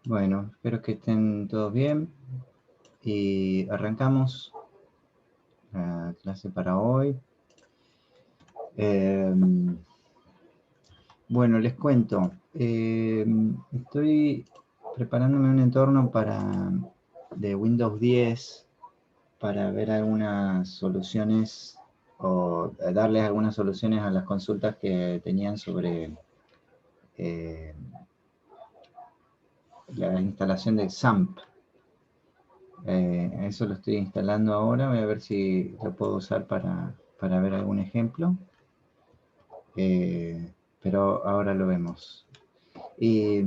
Bueno, espero que estén todos bien y arrancamos la clase para hoy. Bueno, les cuento. Estoy preparándome un entorno de Windows 10 para ver algunas soluciones o darles algunas soluciones a las consultas que tenían sobre eh, la instalación de XAMPP. Eso lo estoy instalando ahora, voy a ver si lo puedo usar para ver algún ejemplo, pero ahora lo vemos. Y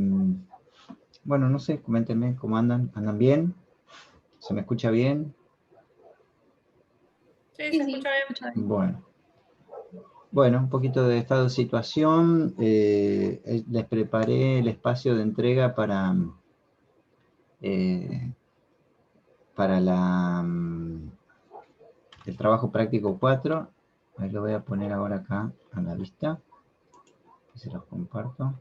bueno, no sé, coméntenme cómo andan. ¿Andan bien? ¿Se me escucha bien? Sí, se escucha bien. Bueno, un poquito de estado de situación. Les preparé el espacio de entrega eh, para el trabajo práctico 4. Ahí lo voy a poner ahora acá a la vista. Se los comparto.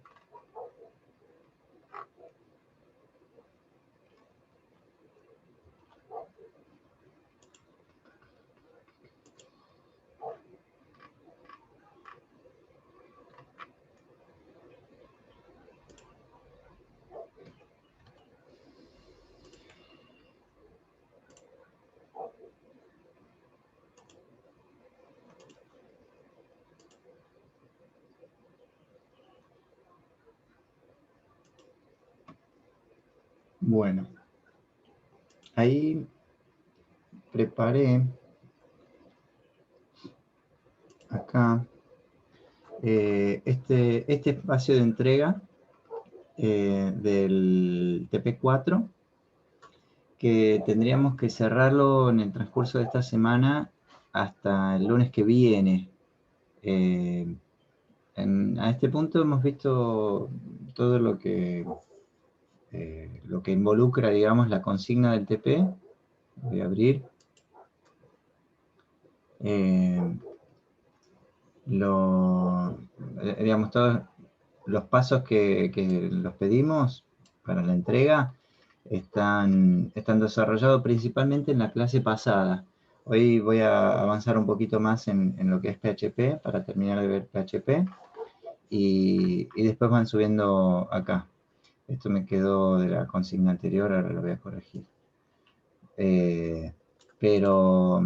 Bueno, ahí preparé acá este espacio de entrega del TP4, que tendríamos que cerrarlo en el transcurso de esta semana hasta el lunes que viene. Eh, a este punto hemos visto todo lo que involucra, digamos, la consigna del TP. Voy a abrir. Eh, digamos, todos los pasos que los pedimos para la entrega están desarrollados principalmente en la clase pasada. Hoy voy a avanzar un poquito más en lo que es PHP para terminar de ver PHP y después van subiendo acá. Esto me quedó de la consigna anterior, ahora lo voy a corregir. Pero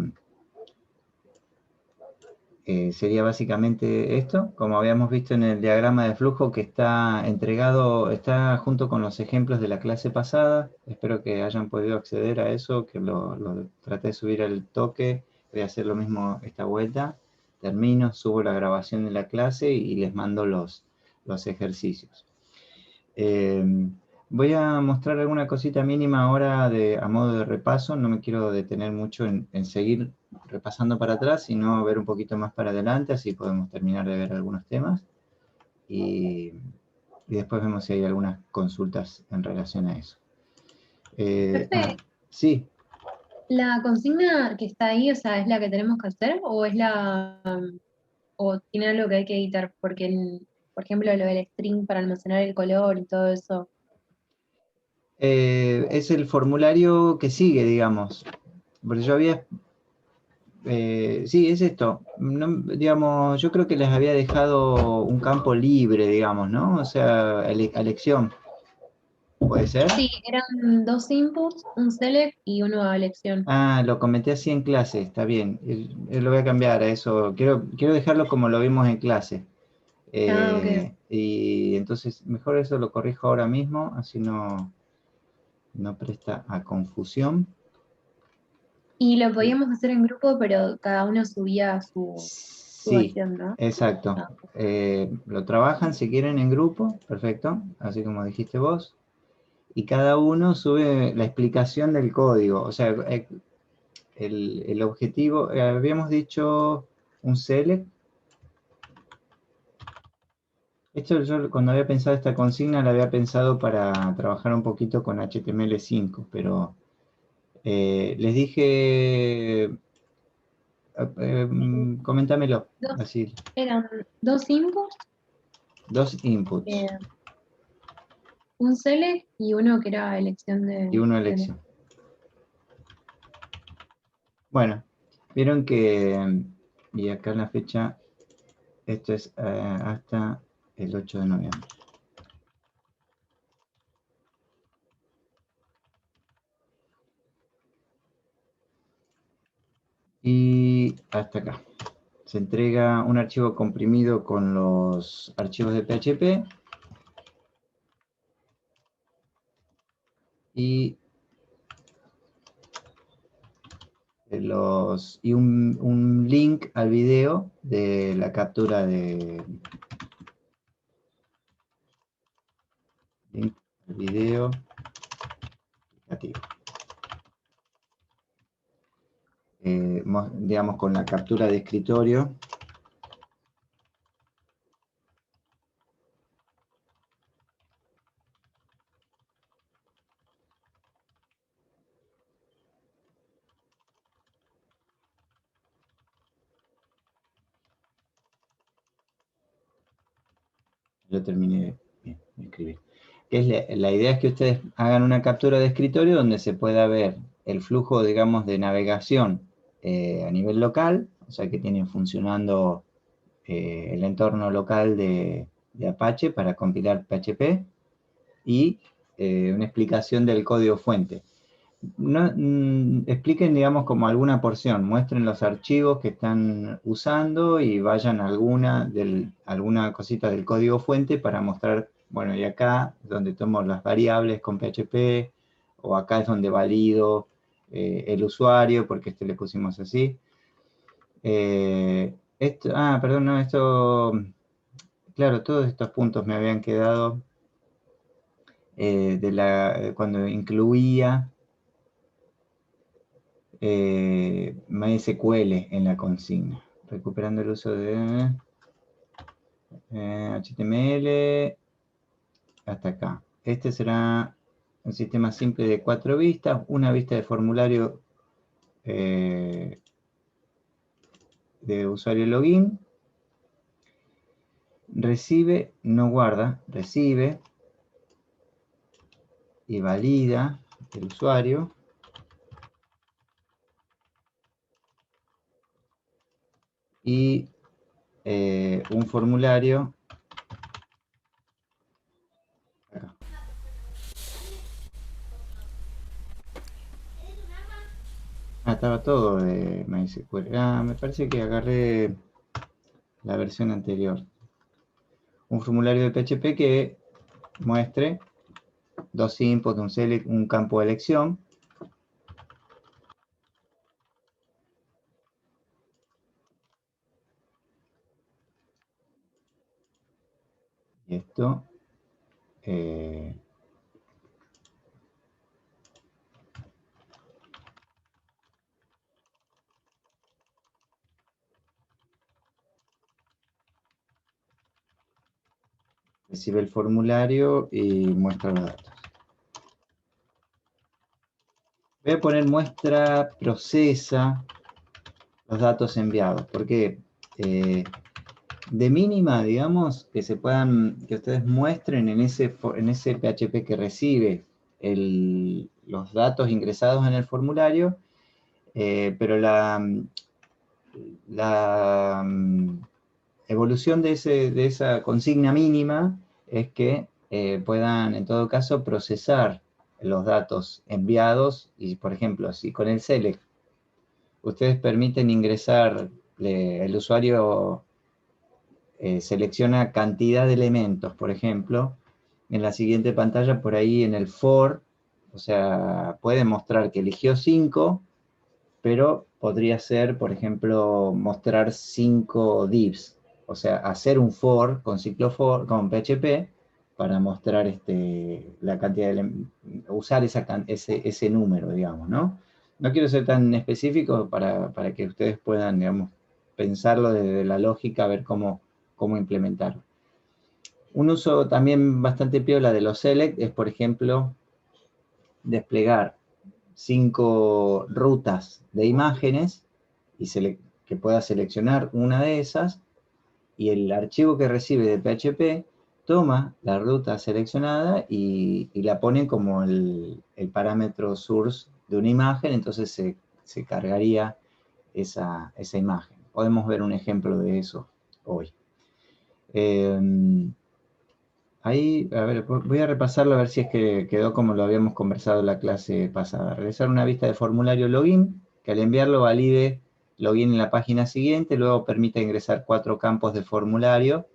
sería básicamente esto, como habíamos visto en el diagrama de flujo que está entregado, está junto con los ejemplos de la clase pasada. Espero que hayan podido acceder a eso, que lo traté de subir al toque. Voy a hacer lo mismo esta vuelta. Termino, subo la grabación de la clase y les mando los ejercicios. Eh, Voy a mostrar alguna cosita mínima ahora a modo de repaso. No me quiero detener mucho en seguir repasando para atrás, sino ver un poquito más para adelante, así podemos terminar de ver algunos temas. Y, y después vemos si hay algunas consultas en relación a eso. Eh, ah, Pepe, sí, ¿la consigna que está ahí, o sea, es la que tenemos que hacer o o tiene algo que hay que editar? Porque, por ejemplo, lo del string para almacenar el color y todo eso. es el formulario que sigue, digamos. Porque yo había sí, es esto. Digamos, yo creo que les había dejado un campo libre, digamos, ¿no? O sea, a elección. ¿Puede ser? Sí, eran dos inputs, un select y uno a elección. Ah, lo comenté así en clase, está bien. Lo voy a cambiar a eso. Quiero dejarlo como lo vimos en clase. Ah, ok. Y entonces, mejor eso lo corrijo ahora mismo, así no presta a confusión. Y lo podíamos hacer en grupo, pero cada uno subía su Sí, versión, ¿no? exacto. Ah, Lo trabajan si quieren en grupo, perfecto, así como dijiste vos. Y cada uno sube la explicación del código. O sea, el objetivo, habíamos dicho un select. Esto yo cuando había pensado esta consigna la había pensado para trabajar un poquito con HTML5, pero les dije, coméntamelo, dos, así, eran dos inputs, dos inputs. eh, un select y uno que era elección y uno de- elección. Bueno, vieron que, y acá en la fecha, esto es hasta el 8 de noviembre. Y hasta acá. Se entrega un archivo comprimido con los archivos de PHP y, un link al video de la captura de link al video aplicativo. Digamos con la captura de escritorio. Yo terminé de escribir. Que es la idea es que ustedes hagan una captura de escritorio donde se pueda ver el flujo, digamos, de navegación a nivel local, o sea que tienen funcionando el entorno local de Apache para compilar PHP y una explicación del código fuente. No, expliquen, digamos, como alguna porción, muestren los archivos que están usando y vayan a alguna cosita del código fuente para mostrar, bueno, y acá es donde tomo las variables con PHP, o acá es donde valido el usuario, porque le pusimos así. Perdón, no, claro, todos estos puntos me habían quedado cuando incluía MySQL en la consigna, recuperando el uso de HTML hasta acá. Este será un sistema simple de 4 vistas, una vista de formulario de usuario login, recibe, no guarda, recibe y valida el usuario. Y un formulario acá. Estaba todo de MySQL. Me parece que agarré la versión anterior. Un formulario de PHP que muestre dos inputs, un select, un campo de elección. Y esto recibe el formulario y muestra los datos. Voy a poner muestra, procesa los datos enviados, porque de mínima, digamos, que ustedes muestren en ese PHP que recibe los datos ingresados en el formulario, pero la evolución de esa consigna mínima es que puedan, en todo caso, procesar los datos enviados y, por ejemplo, si con el select ustedes permiten ingresar, el usuario selecciona cantidad de elementos, por ejemplo, en la siguiente pantalla, por ahí en el for, o sea, puede mostrar que eligió 5, pero podría ser, por ejemplo, mostrar 5 divs, o sea, hacer un for con ciclo for, con PHP, para mostrar la cantidad usar ese número, digamos, ¿no? No quiero ser tan específico para que ustedes puedan, digamos, pensarlo desde la lógica, a ver cómo implementarlo. Un uso también bastante piola de los select es, por ejemplo, desplegar 5 rutas de imágenes y que pueda seleccionar una de esas, y el archivo que recibe de PHP toma la ruta seleccionada y la pone como el parámetro source de una imagen, entonces se cargaría esa imagen. Podemos ver un ejemplo de eso hoy. Ahí, a ver, voy a repasarlo a ver si es que quedó como lo habíamos conversado en la clase pasada. Realizar una vista de formulario login, que al enviarlo valide login en la página siguiente, luego permite ingresar 4 campos de formulario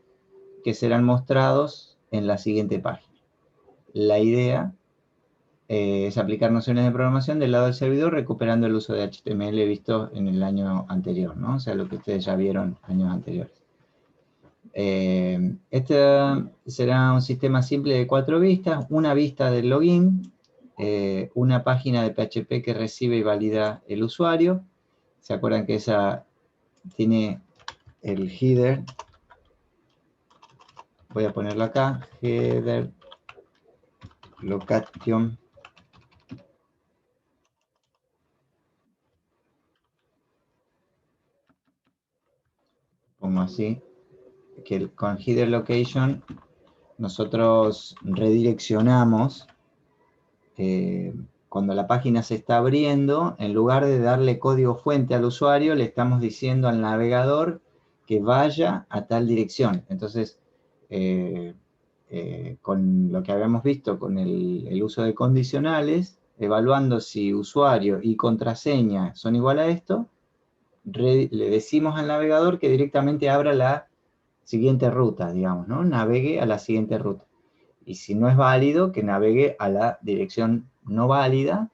que serán mostrados en la siguiente página. La idea es aplicar nociones de programación del lado del servidor, recuperando el uso de HTML visto en el año anterior, ¿no? O sea, lo que ustedes ya vieron años anteriores. Este será un sistema simple de 4 vistas, una vista del login, una página de PHP que recibe y valida el usuario. ¿Se acuerdan que esa tiene el header? Voy a ponerlo acá, header location. Pongo así, que con header location nosotros redireccionamos cuando la página se está abriendo, en lugar de darle código fuente al usuario, le estamos diciendo al navegador que vaya a tal dirección. Entonces, con lo que habíamos visto con el uso de condicionales, evaluando si usuario y contraseña son igual a esto, le decimos al navegador que directamente abra la siguiente ruta, digamos, ¿no? Navegue a la siguiente ruta. Y si no es válido, que navegue a la dirección no válida.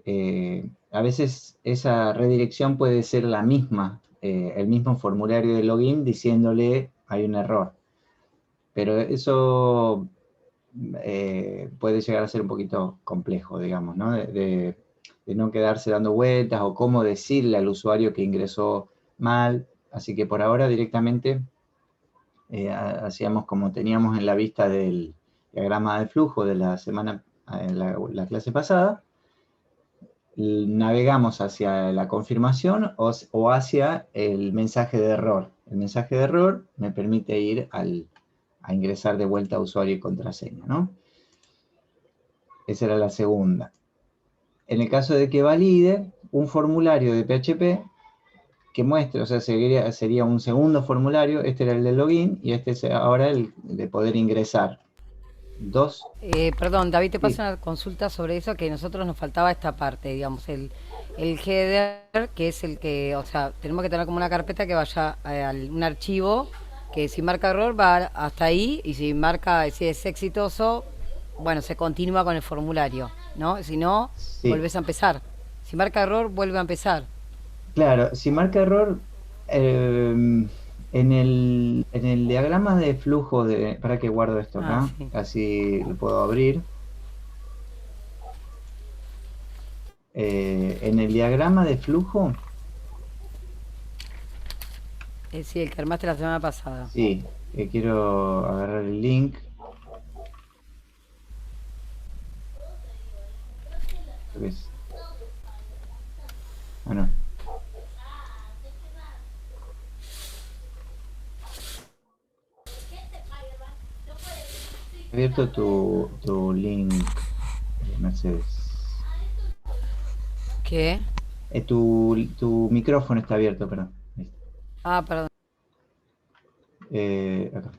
A veces esa redirección puede ser la misma, el mismo formulario de login diciéndole hay un error. Pero eso puede llegar a ser un poquito complejo, digamos, ¿no? De no quedarse dando vueltas o cómo decirle al usuario que ingresó mal. Así que por ahora directamente hacíamos como teníamos en la vista del diagrama de flujo de la semana, la clase pasada, navegamos hacia la confirmación o hacia el mensaje de error. El mensaje de error me permite ir a ingresar de vuelta a usuario y contraseña, ¿no? Esa era la segunda. En el caso de que valide, un formulario de PHP que muestre, o sea, sería un segundo formulario, este era el de login y este es ahora el de poder ingresar. Perdón, David, te Sí, paso una consulta sobre eso, que a nosotros nos faltaba esta parte, digamos, el header, que es el que, o sea, tenemos que tener como una carpeta que vaya a un archivo, que si marca error va hasta ahí, y si es exitoso, bueno, se continúa con el formulario, ¿no? Si no, sí, volvés a empezar. Si marca error, vuelve a empezar. claro, si marca error, en el diagrama de flujo para que guardo esto Ah, acá, sí. así lo puedo abrir. En el diagrama de flujo, Sí, el que armaste la semana pasada. sí, quiero agarrar el link. ¿Ves? Ah, no. He abierto tu link, Mercedes. ¿Qué? Tu micrófono está abierto, perdón. Ahí está. Ah, perdón. Acá.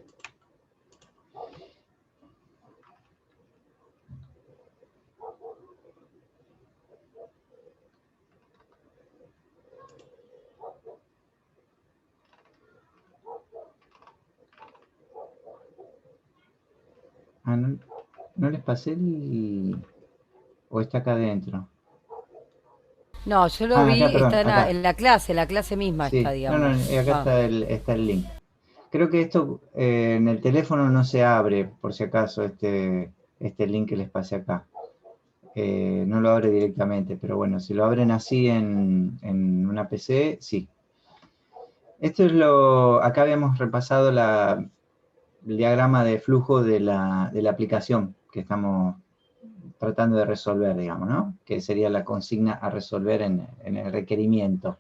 Ah, no les pasé o está acá adentro. No, yo lo Ah, acá, vi, perdón, está acá. en la clase misma está, Sí, no, no, digamos. acá Ah. está el link. Creo que esto en el teléfono no se abre, por si acaso, este link que les pasé acá. No lo abre directamente, pero bueno, si lo abren así en una PC, sí. Esto es acá habíamos repasado el diagrama de flujo de la aplicación que estamos tratando de resolver, digamos, ¿no? Que sería la consigna a resolver en el requerimiento.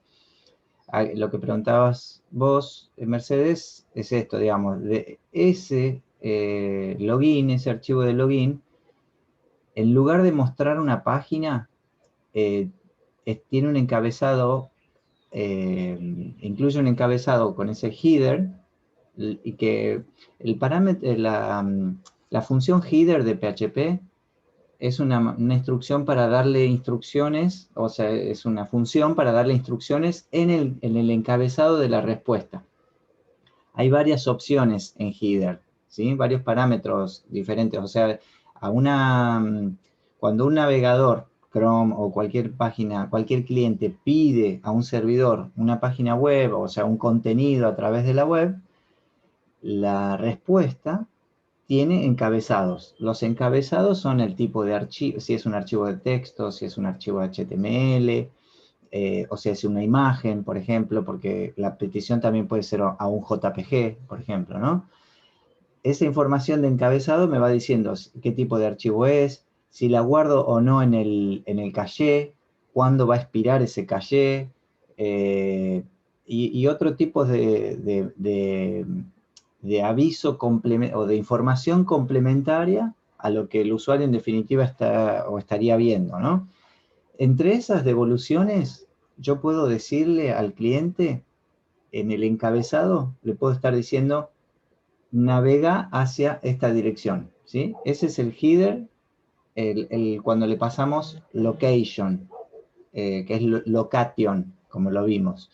Lo que preguntabas vos, Mercedes, es esto, digamos, de ese login, ese archivo de login, en lugar de mostrar una página, tiene un encabezado, incluye un encabezado con ese header, y que el parámetro, la función header de PHP es una instrucción para darle instrucciones, o sea, es una función para darle instrucciones en el encabezado de la respuesta. Hay varias opciones en header, ¿sí? Varios parámetros diferentes, o sea, cuando un navegador, Chrome o cualquier página, cualquier cliente pide a un servidor una página web, o sea, un contenido a través de la web, la respuesta tiene encabezados. Los encabezados son el tipo de archivo, si es un archivo de texto, si es un archivo HTML, o si es una imagen, por ejemplo, porque la petición también puede ser a un JPG, por ejemplo, ¿no? Esa información de encabezado me va diciendo qué tipo de archivo es, si la guardo o no en el caché, cuándo va a expirar ese caché, y otro tipo de aviso o de información complementaria a lo que el usuario en definitiva estaría viendo, ¿no? Entre esas devoluciones, yo puedo decirle al cliente, en el encabezado, le puedo estar diciendo, navega hacia esta dirección, ¿sí? Ese es el header, cuando le pasamos location, que es location, como lo vimos.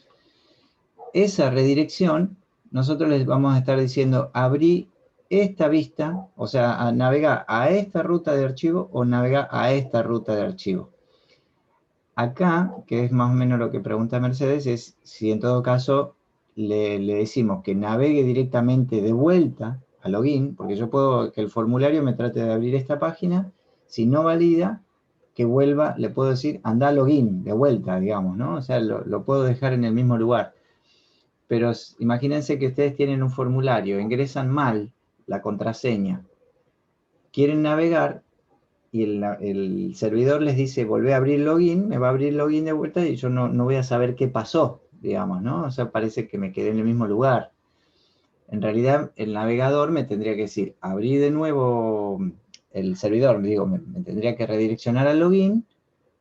Esa redirección, nosotros les vamos a estar diciendo, abrí esta vista, o sea, navega a esta ruta de archivo o navega a esta ruta de archivo. Acá, que es más o menos lo que pregunta Mercedes, es si en todo caso le decimos que navegue directamente de vuelta a login, porque yo puedo que el formulario me trate de abrir esta página, si no valida, que vuelva, le puedo decir, anda a login, de vuelta, digamos, ¿no? O sea, lo puedo dejar en el mismo lugar. Pero imagínense que ustedes tienen un formulario, ingresan mal la contraseña, quieren navegar, y el servidor les dice, volvé a abrir login, me va a abrir login de vuelta y yo no voy a saber qué pasó, digamos, ¿no? O sea, parece que me quedé en el mismo lugar. En realidad, el navegador me tendría que decir, abrí de nuevo el servidor, digo, me tendría que redireccionar al login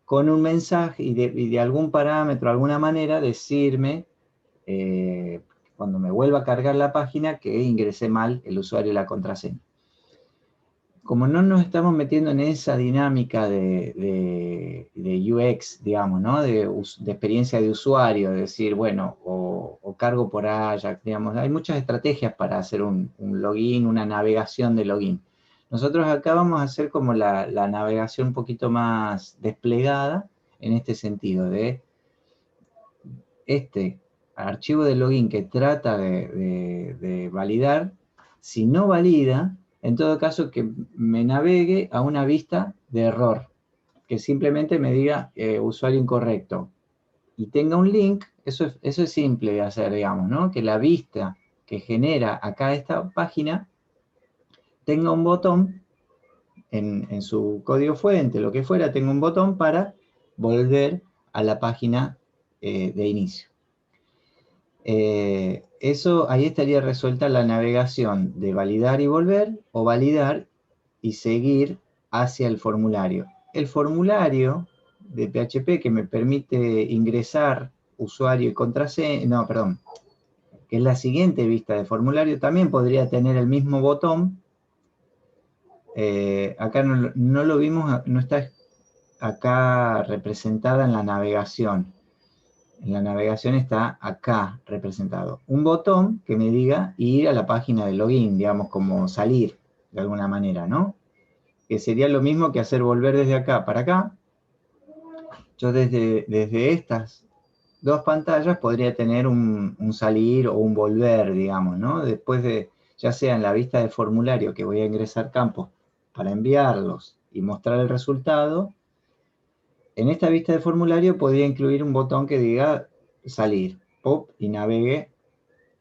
con un mensaje y de algún parámetro, alguna manera, decirme, cuando me vuelva a cargar la página, que ingresé mal el usuario y la contraseña. Como no nos estamos metiendo en esa dinámica de UX, digamos, ¿no? De experiencia de usuario, de decir, bueno, o cargo por Ajax, digamos, hay muchas estrategias para hacer un login, una navegación de login. Nosotros acá vamos a hacer como la navegación un poquito más desplegada en este sentido, de este archivo de login que trata de validar, si no valida, en todo caso que me navegue a una vista de error, que simplemente me diga usuario incorrecto y tenga un link. Eso es simple de hacer, digamos, ¿no? Que la vista que genera acá esta página tenga un botón en su código fuente, lo que fuera, tenga un botón para volver a la página de inicio. Eso, ahí estaría resuelta la navegación de validar y volver, o validar y seguir hacia el formulario. El formulario de PHP que me permite ingresar usuario y contraseña, no, perdón, que es la siguiente vista de formulario, también podría tener el mismo botón. Acá no lo vimos, no está acá representada en la navegación. En la navegación está acá representado. Un botón que me diga ir a la página de login, digamos, como salir de alguna manera, ¿no? Que sería lo mismo que hacer volver desde acá para acá. Yo desde estas dos pantallas podría tener un salir o un volver, digamos, ¿no? Después de, ya sea en la vista de formulario que voy a ingresar campos para enviarlos y mostrar el resultado, en esta vista de formulario podría incluir un botón que diga salir, pop, y navegue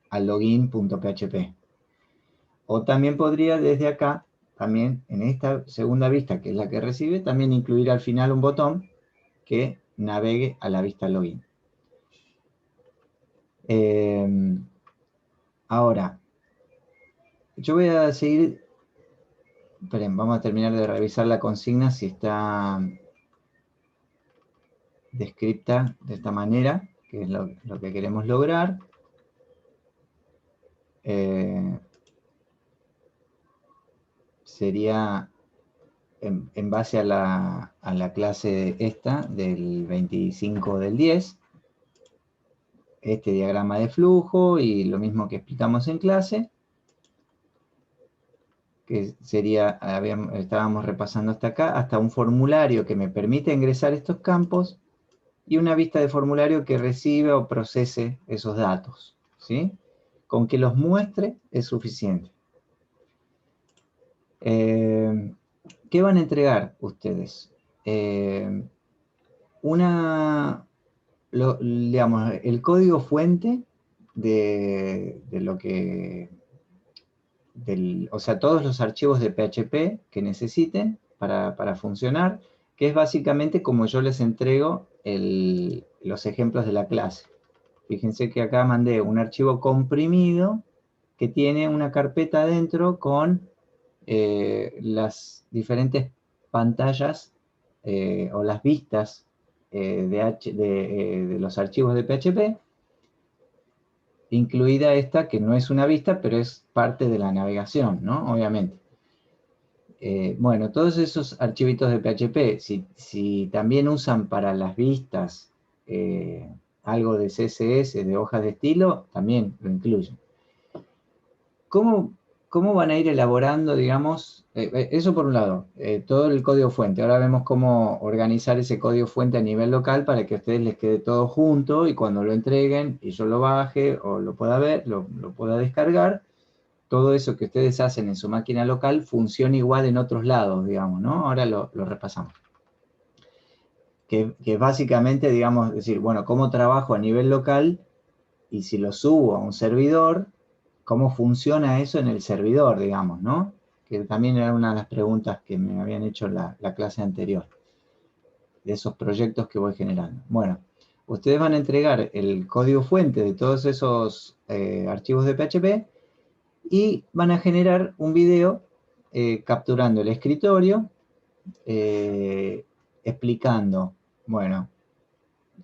al login.php. O también podría desde acá, también en esta segunda vista, que es la que recibe, también incluir al final un botón que navegue a la vista login. Ahora, yo voy a seguir, esperen, vamos a terminar de revisar la consigna si está descripta de esta manera, que es lo que queremos lograr. Sería en base a la clase esta del 25 del 10, este diagrama de flujo y lo mismo que explicamos en clase, que sería, estábamos repasando hasta acá, hasta un formulario que me permite ingresar estos campos y una vista de formulario que recibe o procese esos datos, ¿sí? Con que los muestre es suficiente. ¿Qué van a entregar ustedes? Digamos, el código fuente de lo que... o sea, todos los archivos de PHP que necesiten para funcionar, que es básicamente como yo les entrego los ejemplos de la clase. Fíjense que acá mandé un archivo comprimido que tiene una carpeta adentro con las diferentes pantallas o las vistas de los archivos de PHP, incluida esta que no es una vista, pero es parte de la navegación, ¿no? Obviamente. Bueno, todos esos archivitos de PHP, si también usan para las vistas algo de CSS, de hojas de estilo, también lo incluyen. ¿Cómo van a ir elaborando, digamos, eso por un lado, todo el código fuente? Ahora vemos cómo organizar ese código fuente a nivel local para que a ustedes les quede todo junto y cuando lo entreguen y yo lo baje o lo pueda ver, lo pueda descargar, todo eso que ustedes hacen en su máquina local funciona igual en otros lados, digamos, ¿no? Ahora lo repasamos. Que básicamente, digamos, decir, bueno, ¿cómo trabajo a nivel local? Y si lo subo a un servidor, ¿cómo funciona eso en el servidor, digamos, ¿no? Que también era una de las preguntas que me habían hecho la clase anterior, de esos proyectos que voy generando. Bueno, ustedes van a entregar el código fuente de todos esos archivos de PHP y van a generar un video capturando el escritorio, explicando, bueno,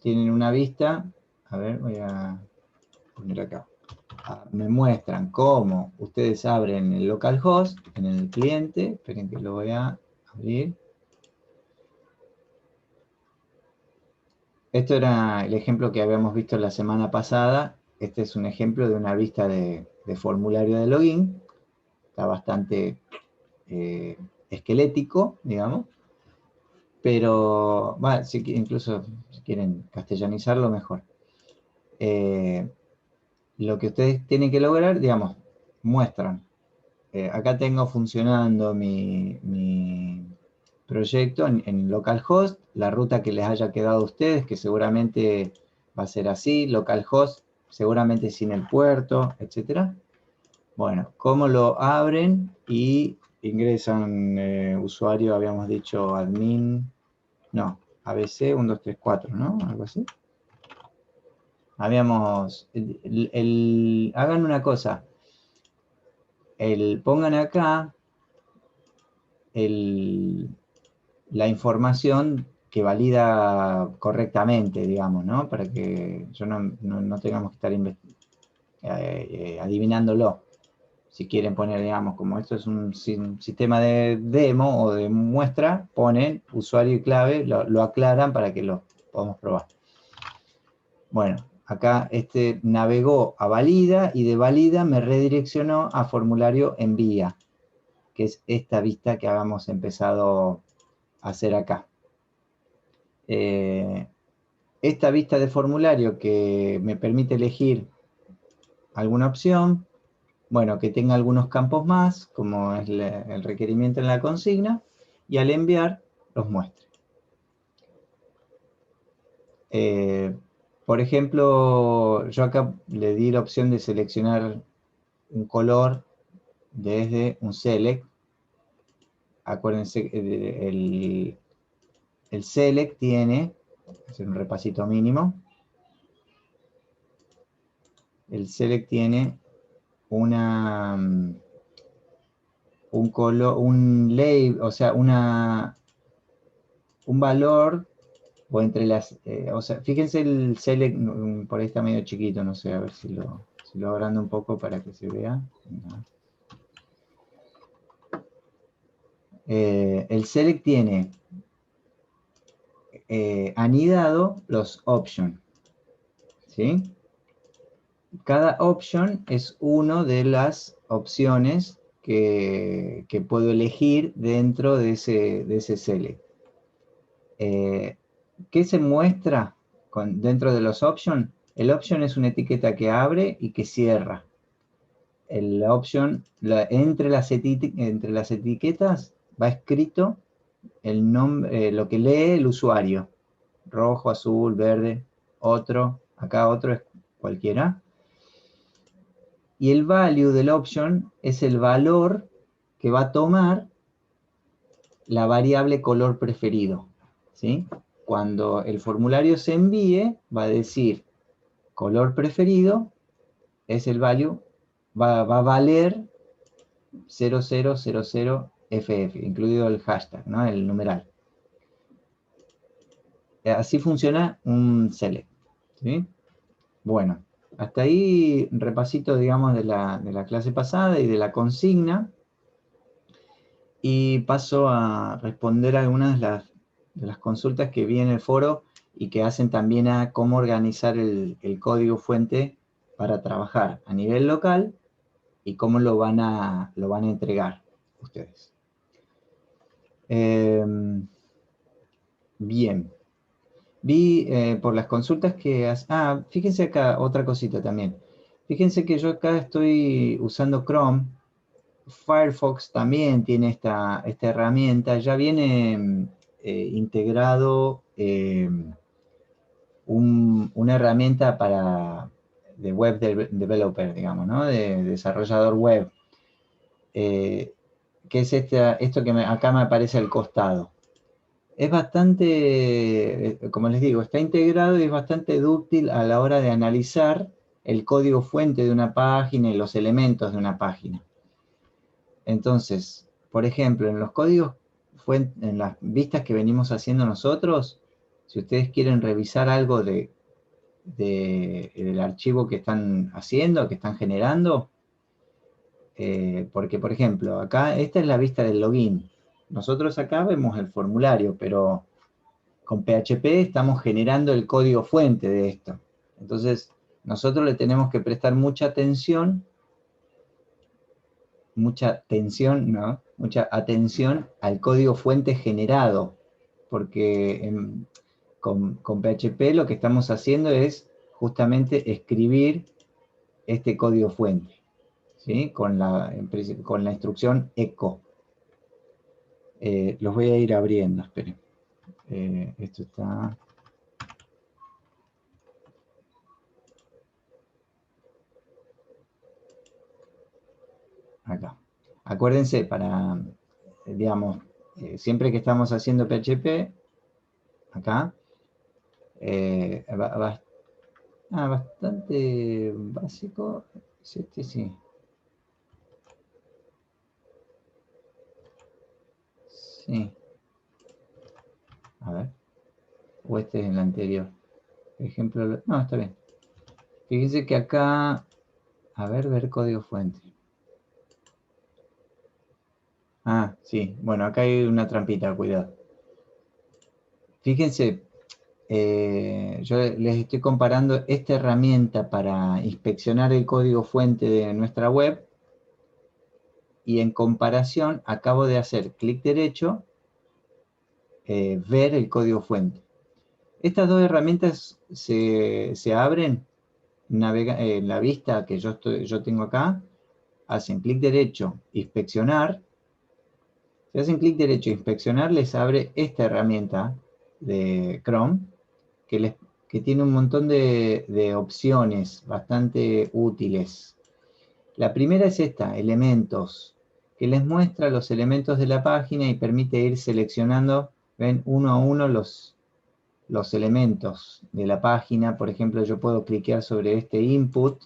tienen una vista, a ver, voy a poner acá. Me muestran cómo ustedes abren el localhost en el cliente. Esperen que lo voy a abrir. Esto era el ejemplo que habíamos visto la semana pasada. Este es un ejemplo de una vista de formulario de login. Está bastante esquelético, digamos. Pero, bueno, incluso si quieren castellanizarlo, mejor. Lo que ustedes tienen que lograr, digamos, muestran. Acá tengo funcionando mi proyecto en localhost, la ruta que les haya quedado a ustedes, que seguramente va a ser así, localhost, seguramente sin el puerto, etc. Bueno, cómo lo abren y ingresan usuario, habíamos dicho admin, no, ABC 1234, ¿no? Algo así. Habíamos, hagan una cosa, pongan acá la información que valida correctamente, digamos, ¿no? Para que no tengamos que estar adivinándolo. Si quieren poner, digamos, como esto es un sistema de demo o de muestra, ponen usuario y clave, lo aclaran para que lo podamos probar. Bueno, acá navegó a valida y de valida me redireccionó a formulario envía, que es esta vista que habíamos empezado a hacer acá. Esta vista de formulario que me permite elegir alguna opción, bueno, que tenga algunos campos más, como es el requerimiento en la consigna, y al enviar los muestre. Por ejemplo, yo acá le di la opción de seleccionar un color desde un select. Acuérdense que el select tiene, voy a hacer un repasito mínimo, el select tiene una un color, un label, o sea, un valor, o entre las, o sea, fíjense el select, por ahí está medio chiquito, no sé, a ver si lo agrando un poco para que se vea. No. El select tiene anidado los options, ¿sí? Cada option es una de las opciones que puedo elegir dentro de ese select. ¿Qué se muestra dentro de los options? El option es una etiqueta que abre y que cierra. El option, entre las etiquetas va escrito el nombre, lo que lee el usuario. Rojo, azul, verde, otro. Acá otro es cualquiera. Y el value del option es el valor que va a tomar la variable color preferido, ¿sí? Cuando el formulario se envíe, va a decir color preferido, es el value, va a valer 0000FF, incluido el hashtag, ¿no? El numeral. Así funciona un select, ¿sí? Bueno, hasta ahí repasito, digamos, de la clase pasada y de la consigna. Y paso a responder algunas de las consultas que vi en el foro y que hacen también a cómo organizar el código fuente para trabajar a nivel local y cómo lo van a entregar ustedes. Bien. Vi por las consultas que... fíjense acá otra cosita también. Fíjense que yo acá estoy usando Chrome. Firefox también tiene esta herramienta. Ya viene integrado una herramienta de web developer, digamos, ¿no? De desarrollador web. Que es esto que acá me aparece al costado. Es bastante, como les digo, está integrado y es bastante dúctil a la hora de analizar el código fuente de una página y los elementos de una página. Entonces, por ejemplo, en los códigos fuente, en las vistas que venimos haciendo nosotros, si ustedes quieren revisar algo del archivo que están haciendo, que están generando, porque, por ejemplo, acá, esta es la vista del login. Nosotros acá vemos el formulario, pero con PHP estamos generando el código fuente de esto. Entonces, nosotros le tenemos que prestar mucha atención, mucha atención al código fuente generado, porque con PHP lo que estamos haciendo es justamente escribir este código fuente, ¿sí? Con la instrucción echo. Los voy a ir abriendo, esperen. Esto está... acá. Acuérdense, digamos, siempre que estamos haciendo PHP, acá, bastante básico, sí. Sí. A ver. O este es el anterior. Por ejemplo, no, está bien. Fíjense que acá, ver código fuente. Sí. Bueno, acá hay una trampita, cuidado. Fíjense, yo les estoy comparando esta herramienta para inspeccionar el código fuente de nuestra web y en comparación acabo de hacer clic derecho, ver el código fuente. Estas dos herramientas se abren en la vista que yo tengo acá, hacen clic derecho, inspeccionar. Si hacen clic derecho, inspeccionar, les abre esta herramienta de Chrome, que tiene un montón de opciones bastante útiles. La primera es esta, elementos, que les muestra los elementos de la página y permite ir seleccionando, ven, uno a uno los elementos de la página. Por ejemplo, yo puedo cliquear sobre este input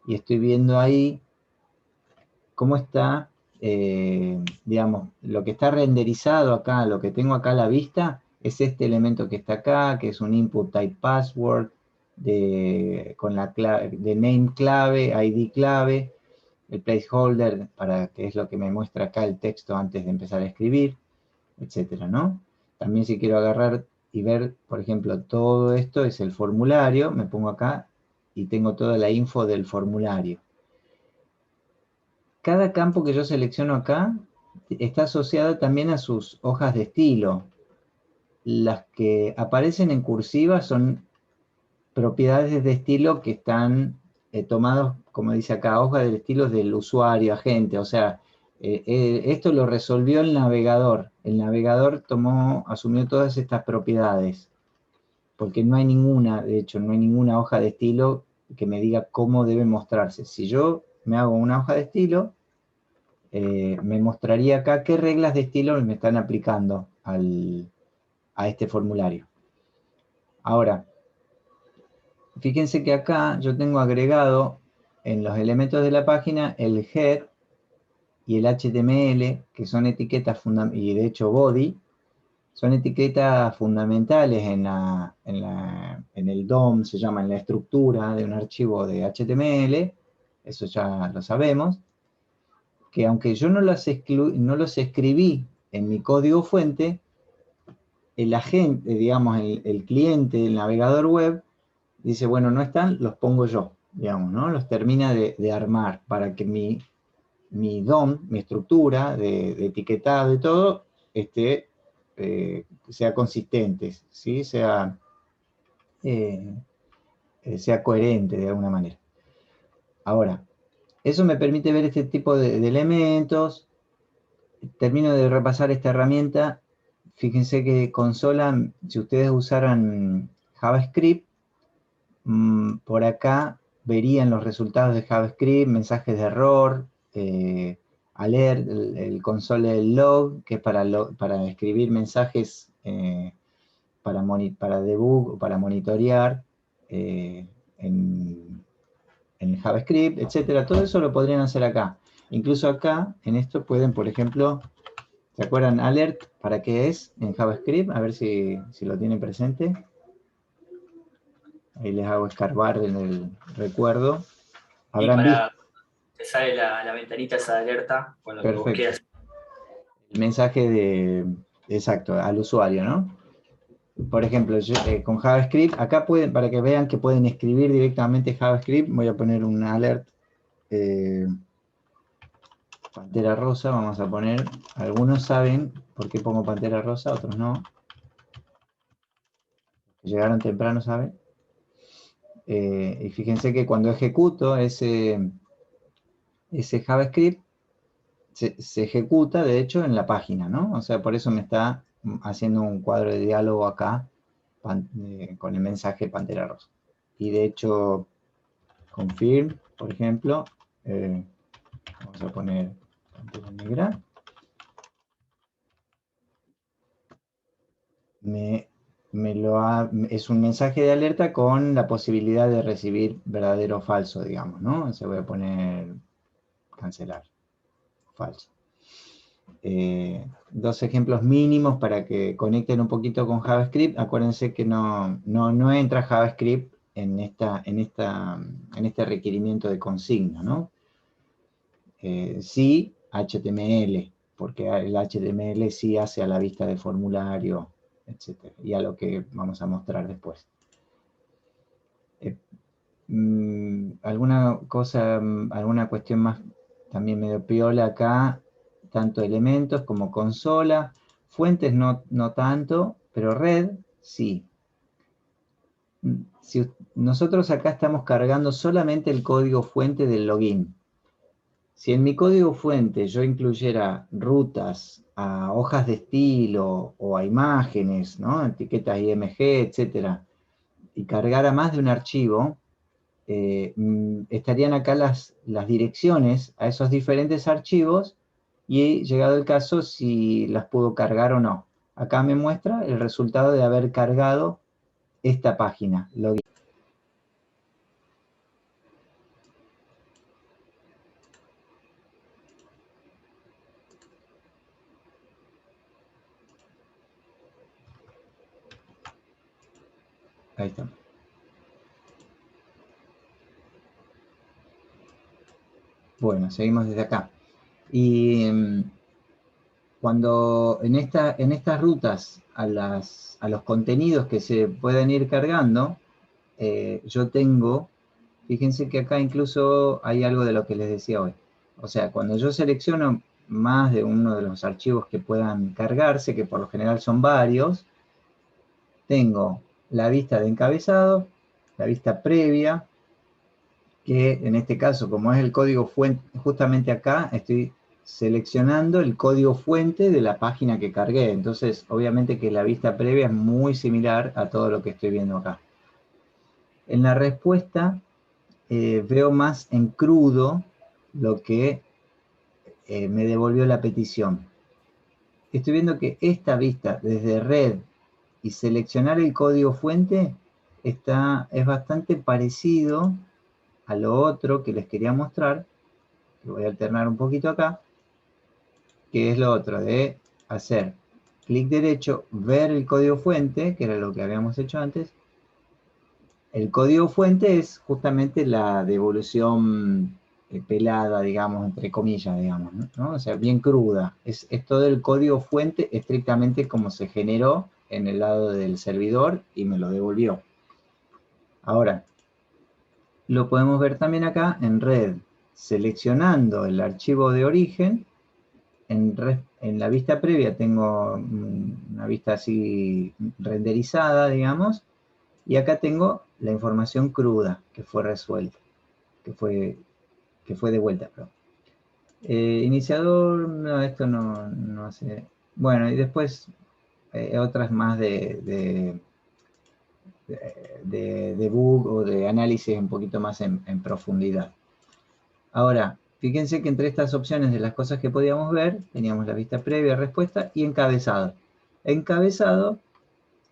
y estoy viendo ahí cómo está digamos, lo que está renderizado acá, lo que tengo acá a la vista, es este elemento que está acá, que es un input type password, con la clave, de name clave, ID clave, el placeholder, que es lo que me muestra acá el texto antes de empezar a escribir, etcétera, ¿no? También si quiero agarrar y ver, por ejemplo, todo esto es el formulario, me pongo acá y tengo toda la info del formulario. Cada campo que yo selecciono acá está asociado también a sus hojas de estilo. Las que aparecen en cursiva son propiedades de estilo que están tomados, como dice acá, hojas de estilo del usuario, agente. O sea, esto lo resolvió el navegador. El navegador asumió todas estas propiedades. Porque no hay ninguna, de hecho, no hay ninguna hoja de estilo que me diga cómo debe mostrarse. Si yo me hago una hoja de estilo, me mostraría acá qué reglas de estilo me están aplicando a este formulario. Ahora, fíjense que acá yo tengo agregado en los elementos de la página el head y el HTML, que son etiquetas fundamentales, y de hecho body, son etiquetas fundamentales en el DOM, se llama, en la estructura de un archivo de HTML, eso ya lo sabemos, que aunque yo no los escribí en mi código fuente, el agente, digamos, el cliente, el navegador web, dice, bueno, no están, los pongo yo, digamos, ¿no? Los termina de armar para que mi DOM, mi estructura de etiquetado y todo, sea consistente, ¿sí? Eh, sea coherente de alguna manera. Ahora, eso me permite ver este tipo de elementos. Termino de repasar esta herramienta. Fíjense que consola, si ustedes usaran JavaScript, por acá verían los resultados de JavaScript, mensajes de error, alert, el console log, que es para escribir mensajes para debug, para monitorear en JavaScript, etcétera. Todo eso lo podrían hacer acá. Incluso acá, en esto pueden, por ejemplo, ¿se acuerdan alert? ¿Para qué es en JavaScript? A ver si lo tienen presente. Ahí les hago escarbar en el recuerdo. Habrán visto. Te sale la ventanita esa de alerta con lo que vos quieras. El mensaje exacto, al usuario, ¿no? Por ejemplo, con JavaScript, acá pueden, para que vean que pueden escribir directamente JavaScript, voy a poner un alert Pantera Rosa, vamos a poner, algunos saben por qué pongo Pantera Rosa, otros no. Llegaron temprano, ¿saben? Y fíjense que cuando ejecuto ese JavaScript, se ejecuta, de hecho, en la página, ¿no? O sea, por eso me está haciendo un cuadro de diálogo acá con el mensaje Pantera Rosa. Y de hecho, confirm, por ejemplo, vamos a poner Pantera Negra. Es un mensaje de alerta con la posibilidad de recibir verdadero o falso, digamos, ¿no? Se voy a poner cancelar, falso. Dos ejemplos mínimos para que conecten un poquito con JavaScript. Acuérdense que no entra JavaScript en este requerimiento de consigna, ¿no? Sí HTML, porque el HTML sí hace a la vista de formulario, etc. Y a lo que vamos a mostrar después. Alguna cuestión más también medio piola acá, tanto elementos como consola, fuentes no tanto, pero red sí. Si nosotros acá estamos cargando solamente el código fuente del login. Si en mi código fuente yo incluyera rutas a hojas de estilo o a imágenes, ¿no? Etiquetas IMG, etcétera, y cargara más de un archivo, estarían acá las direcciones a esos diferentes archivos y llegado el caso si las pudo cargar o no. Acá me muestra el resultado de haber cargado esta página, login. Ahí está. Bueno, seguimos desde acá. Y cuando en estas rutas a los contenidos que se pueden ir cargando, yo tengo, fíjense que acá incluso hay algo de lo que les decía hoy. O sea, cuando yo selecciono más de uno de los archivos que puedan cargarse, que por lo general son varios, tengo la vista de encabezado, la vista previa, que en este caso, como es el código fuente, justamente acá estoy seleccionando el código fuente de la página que cargué. Entonces, obviamente que la vista previa es muy similar a todo lo que estoy viendo acá. En la respuesta, veo más en crudo lo que me devolvió la petición. Estoy viendo que esta vista desde red y seleccionar el código fuente es bastante parecido a lo otro que les quería mostrar, que voy a alternar un poquito acá, que es lo otro de hacer clic derecho, ver el código fuente, que era lo que habíamos hecho antes. El código fuente es justamente la devolución pelada, digamos, entre comillas, digamos, ¿no? O sea, bien cruda. Es todo el código fuente estrictamente como se generó en el lado del servidor y me lo devolvió. Ahora, lo podemos ver también acá en red, seleccionando el archivo de origen. En la vista previa tengo una vista así renderizada, digamos, y acá tengo la información cruda que fue resuelta, que fue devuelta. Iniciador, no, esto no hace... Bueno, y después otras más de debug o de análisis un poquito más en profundidad. Ahora, fíjense que entre estas opciones de las cosas que podíamos ver, teníamos la vista previa, respuesta y encabezado. Encabezado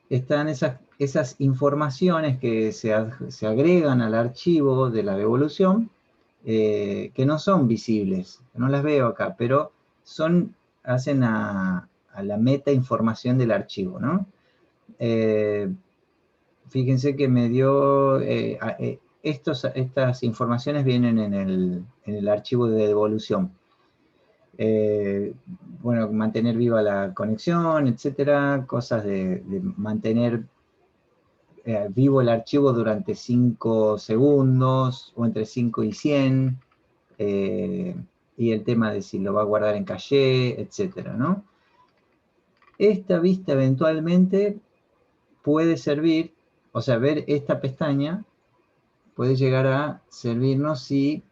están esas informaciones que se agregan al archivo de la devolución, que no son visibles, no las veo acá, pero hacen a la meta información del archivo, ¿no? Fíjense que me dio, estas informaciones vienen en el archivo de devolución. Bueno, mantener viva la conexión, etcétera, cosas de mantener vivo el archivo durante 5 segundos o entre 5 y 100, y el tema de si lo va a guardar en caché, etcétera, ¿no? Esta vista eventualmente puede servir, o sea, ver esta pestaña puede llegar a servirnos si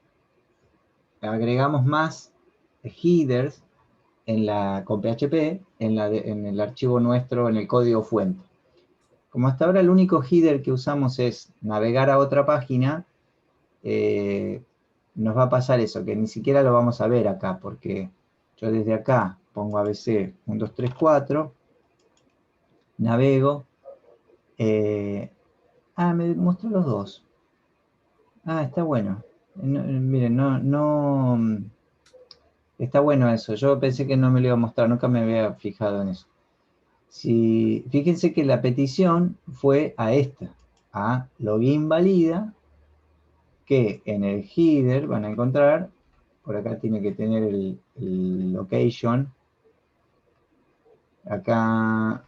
agregamos más headers con PHP en el archivo nuestro, en el código fuente. Como hasta ahora el único header que usamos es navegar a otra página, nos va a pasar eso, que ni siquiera lo vamos a ver acá, porque yo desde acá pongo ABC 1, 2, 3, 4, navego, me mostró los dos. Está bueno. Miren, está bueno eso. Yo pensé que no me lo iba a mostrar, nunca me había fijado en eso. Fíjense que la petición fue a login valida, que en el header van a encontrar, por acá tiene que tener el location, acá,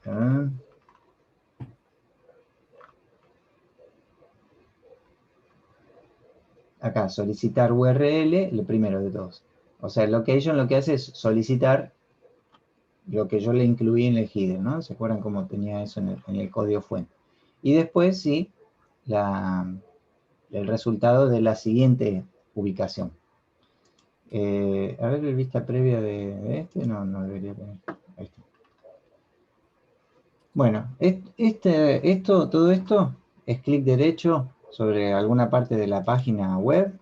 acá solicitar URL, lo primero de todos. O sea, el location lo que hace es solicitar lo que yo le incluí en el header, ¿no? ¿Se acuerdan cómo tenía eso en el código fuente? Y después, sí, el resultado de la siguiente ubicación. A ver, la vista previa de este, no debería tener. Ahí está. Bueno, todo esto es clic derecho sobre alguna parte de la página web.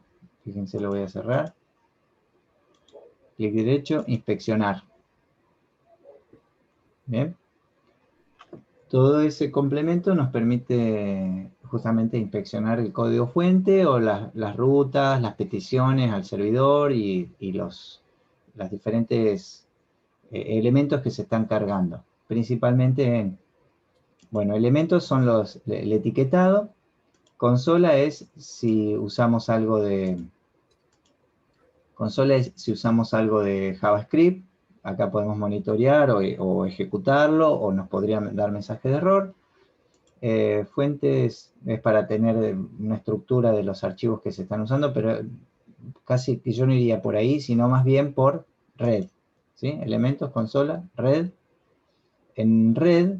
Fíjense, lo voy a cerrar. Clic derecho, inspeccionar. Bien. Todo ese complemento nos permite justamente inspeccionar el código fuente o las rutas, las peticiones al servidor y los diferentes elementos que se están cargando, principalmente Bueno, elementos son el etiquetado. Consola es si usamos algo de... Consola es si usamos algo de JavaScript. Acá podemos monitorear o ejecutarlo, o nos podrían dar mensaje de error. Fuentes es para tener una estructura de los archivos que se están usando, pero casi que yo no iría por ahí, sino más bien por red. ¿Sí? Elementos, consola, red. En red,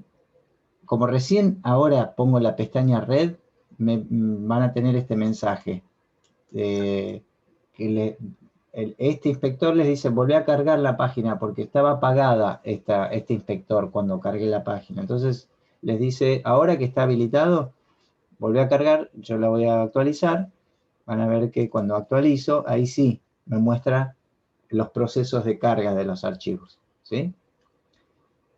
como recién ahora pongo la pestaña red, me van a tener este mensaje. Este inspector les dice, volví a cargar la página porque estaba apagada este inspector cuando cargué la página. Entonces les dice, ahora que está habilitado, volví a cargar, yo la voy a actualizar. Van a ver que cuando actualizo, ahí sí me muestra los procesos de carga de los archivos. ¿Sí?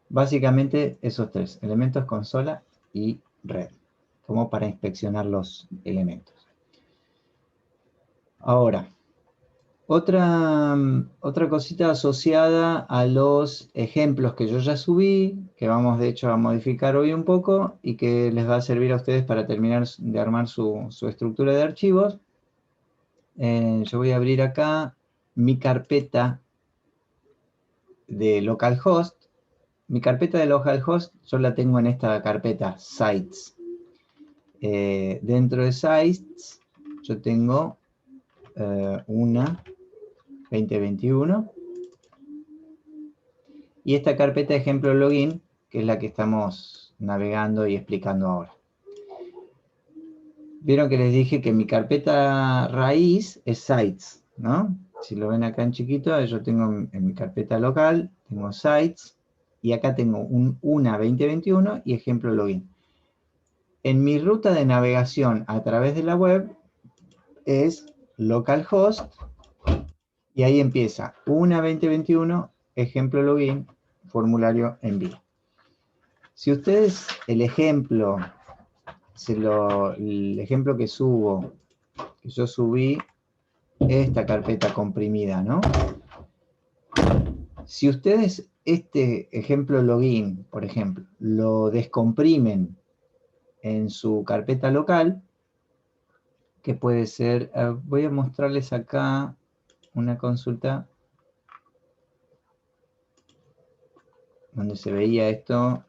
Básicamente esos tres, elementos, consola y red, como para inspeccionar los elementos. Ahora, otra cosita asociada a los ejemplos que yo ya subí, que vamos de hecho a modificar hoy un poco y que les va a servir a ustedes para terminar de armar su estructura de archivos. Yo voy a abrir acá mi carpeta de localhost. Mi carpeta de localhost yo la tengo en esta carpeta, sites. Dentro de sites yo tengo una 2021 y esta carpeta de ejemplo login, que es la que estamos navegando y explicando ahora. Vieron que les dije que mi carpeta raíz es sites, ¿no? Si lo ven acá en chiquito, yo tengo en mi carpeta local, tengo sites, y acá tengo una 2021 y ejemplo login. En mi ruta de navegación a través de la web es localhost, y ahí empieza una 2021, ejemplo login, formulario envío. Si ustedes el ejemplo que subo, que yo subí esta carpeta comprimida, ¿no? Si ustedes este ejemplo login, por ejemplo, lo descomprimen en su carpeta local, que puede ser, voy a mostrarles acá una consulta donde se veía esto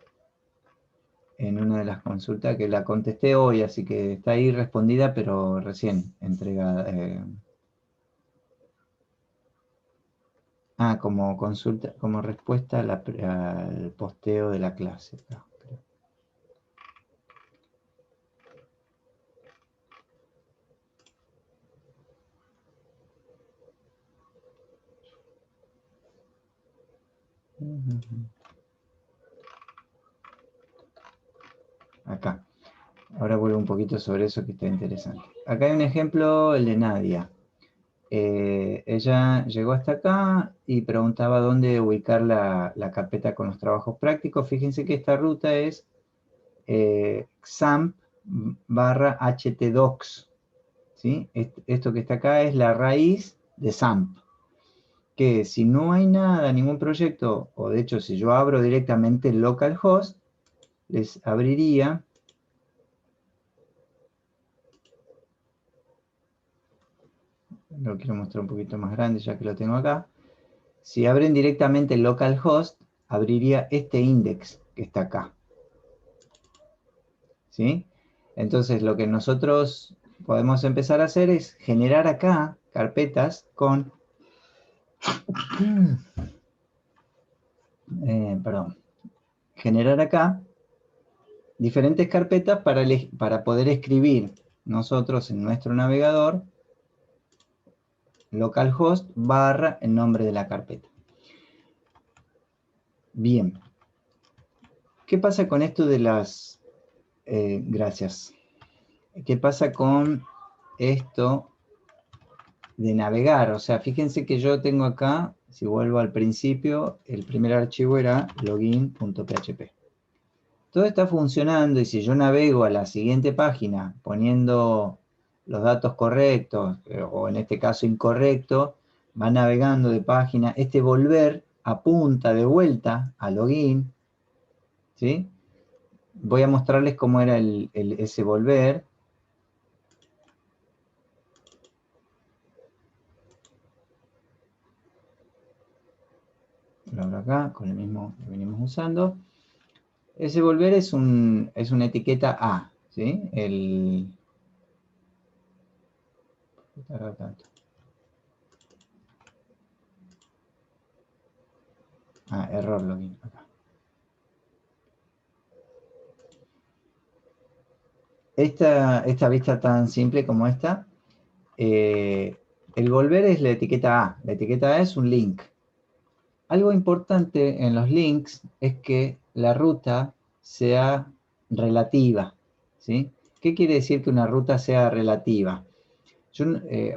en una de las consultas que la contesté hoy, así que está ahí respondida, pero recién entregada. Como consulta, como respuesta al posteo de la clase. Acá. Ahora vuelvo un poquito sobre eso que está interesante. Acá hay un ejemplo, el de Nadia. Ella llegó hasta acá y preguntaba dónde ubicar la carpeta con los trabajos prácticos. Fíjense que esta ruta es XAMPP/htdocs. ¿Sí? Esto que está acá es la raíz de XAMPP. Que si no hay nada, ningún proyecto, o de hecho si yo abro directamente localhost, les abriría lo quiero mostrar un poquito más grande ya que lo tengo acá. Si abren directamente localhost, abriría este index que está acá. ¿Sí? Entonces lo que nosotros podemos empezar a hacer es generar acá carpetas con... generar acá diferentes carpetas para poder escribir nosotros en nuestro navegador localhost / el nombre de la carpeta. Bien. ¿Qué pasa con esto de las... gracias. ¿Qué pasa con esto de navegar? O sea, fíjense que yo tengo acá, si vuelvo al principio, el primer archivo era login.php. Todo está funcionando y si yo navego a la siguiente página poniendo los datos correctos, o en este caso incorrecto, va navegando de página, este volver apunta de vuelta a login, ¿sí? voy a mostrarles cómo era ese volver. Lo abro acá, con el mismo que venimos usando. Ese volver es una etiqueta A, ¿sí? ¿Por qué tarda tanto? Error login, acá. Esta vista tan simple como esta, el volver es la etiqueta A. La etiqueta A es un link. Algo importante en los links es que la ruta sea relativa, ¿sí? ¿Qué quiere decir que una ruta sea relativa?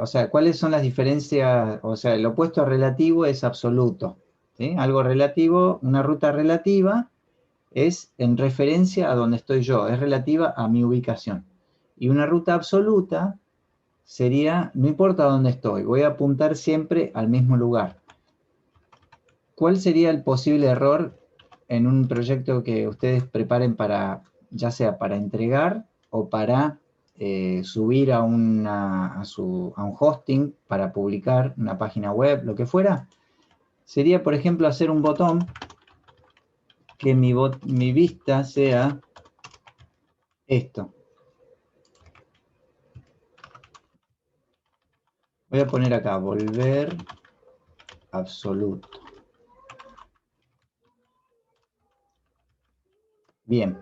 O sea, ¿cuáles son las diferencias? O sea, el opuesto a relativo es absoluto, ¿sí? Algo relativo, una ruta relativa es en referencia a donde estoy yo, es relativa a mi ubicación. Y una ruta absoluta sería, no importa dónde estoy, voy a apuntar siempre al mismo lugar. ¿Cuál sería el posible error en un proyecto que ustedes preparen para, ya sea para entregar o para subir a un hosting para publicar una página web, lo que fuera? Sería, por ejemplo, hacer un botón que mi vista sea esto. Voy a poner acá, volver absoluto. Bien.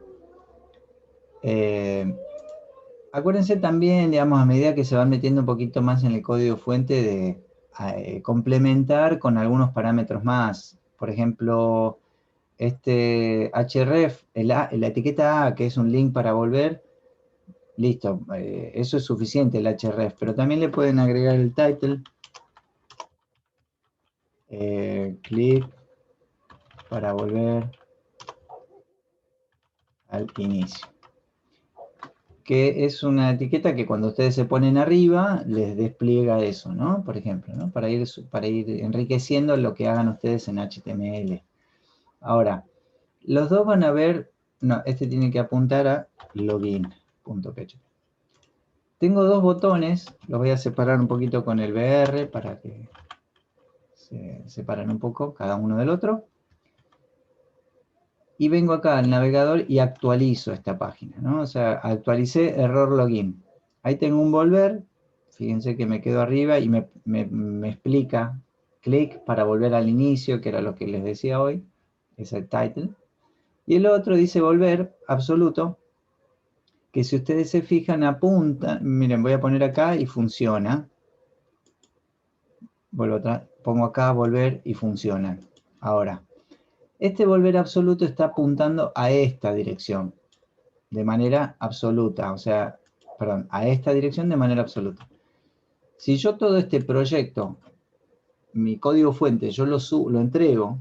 Acuérdense también, digamos, a medida que se van metiendo un poquito más en el código fuente, de complementar con algunos parámetros más. Por ejemplo, este href, la etiqueta A, que es un link para volver, listo, eso es suficiente, el href, pero también le pueden agregar el title, clic para volver al inicio, que es una etiqueta que cuando ustedes se ponen arriba les despliega eso, ¿no? Por ejemplo, ¿no? Para ir enriqueciendo lo que hagan ustedes en HTML. Ahora, los dos van a ver, no, este tiene que apuntar a login.php. Tengo dos botones, los voy a separar un poquito con el BR para que se separen un poco cada uno del otro. Y vengo acá al navegador y actualizo esta página, ¿no? O sea, actualicé error login. Ahí tengo un volver, fíjense que me quedo arriba y me explica clic para volver al inicio, que era lo que les decía hoy, es el title. Y el otro dice volver absoluto, que si ustedes se fijan apunta, miren, voy a poner acá y funciona. Pongo acá volver y funciona. Ahora, este volver absoluto está apuntando a esta dirección de manera absoluta, o sea, perdón, a esta dirección de manera absoluta. Si yo todo este proyecto, mi código fuente, yo lo entrego,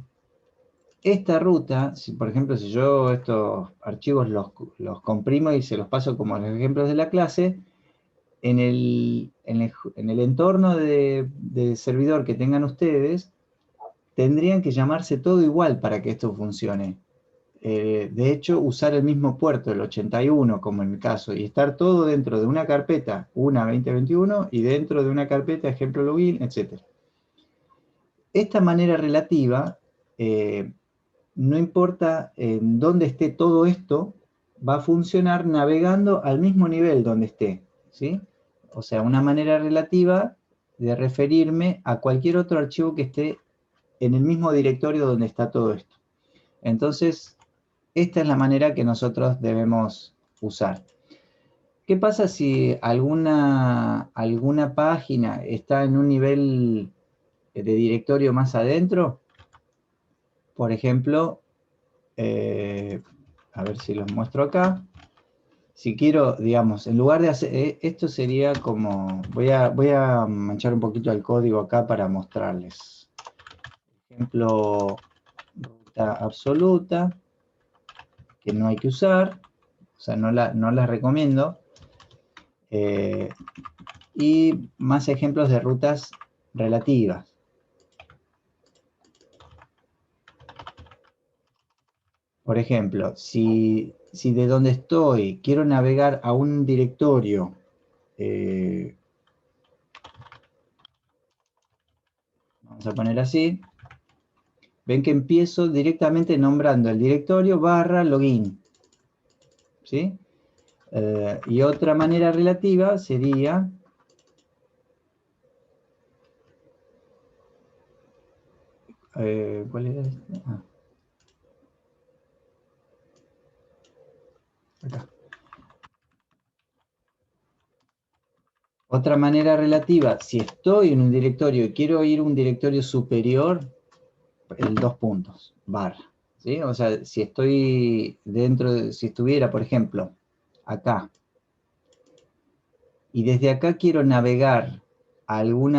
esta ruta, por ejemplo, si yo estos archivos los comprimo y se los paso como los ejemplos de la clase, en el entorno de servidor que tengan ustedes, tendrían que llamarse todo igual para que esto funcione. De hecho, usar el mismo puerto, el 81, como en mi caso, y estar todo dentro de una carpeta, una 2021, y dentro de una carpeta, ejemplo login, etc. Esta manera relativa, no importa en dónde esté todo esto, va a funcionar navegando al mismo nivel donde esté, ¿sí? O sea, una manera relativa de referirme a cualquier otro archivo que esté en el mismo directorio donde está todo esto. Entonces, esta es la manera que nosotros debemos usar. ¿Qué pasa si alguna página está en un nivel de directorio más adentro? Por ejemplo, a ver si los muestro acá. Si quiero, digamos, en lugar de hacer, esto sería como, voy a manchar un poquito el código acá para mostrarles. Por ejemplo, ruta absoluta, que no hay que usar, o sea, no las recomiendo. Y más ejemplos de rutas relativas. Por ejemplo, si de donde estoy quiero navegar a un directorio, vamos a poner así, ven que empiezo directamente nombrando el directorio barra login, ¿sí? Y otra manera relativa sería, ¿cuál era este? Ah, acá. Otra manera relativa, si estoy en un directorio y quiero ir a un directorio superior, el dos puntos, barra, ¿sí? O sea, si estoy dentro, si estuviera, por ejemplo, acá, y desde acá quiero navegar a algún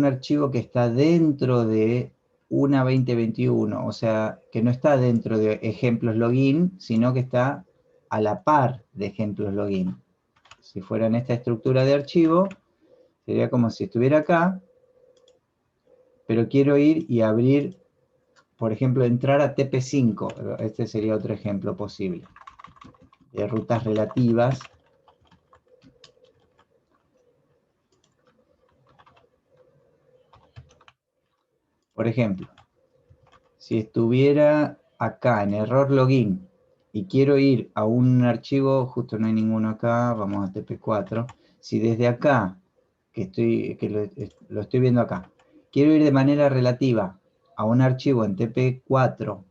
archivo que está dentro de una 2021, o sea, que no está dentro de ejemplos login, sino que está a la par de ejemplos login. Si fuera en esta estructura de archivo, sería como si estuviera acá, pero quiero ir y abrir, por ejemplo, entrar a TP5. Este sería otro ejemplo posible de rutas relativas. Por ejemplo, si estuviera acá en error login y quiero ir a un archivo, justo no hay ninguno acá, vamos a TP4. Si desde acá, que lo estoy viendo acá, quiero ir de manera relativa a un archivo en TP4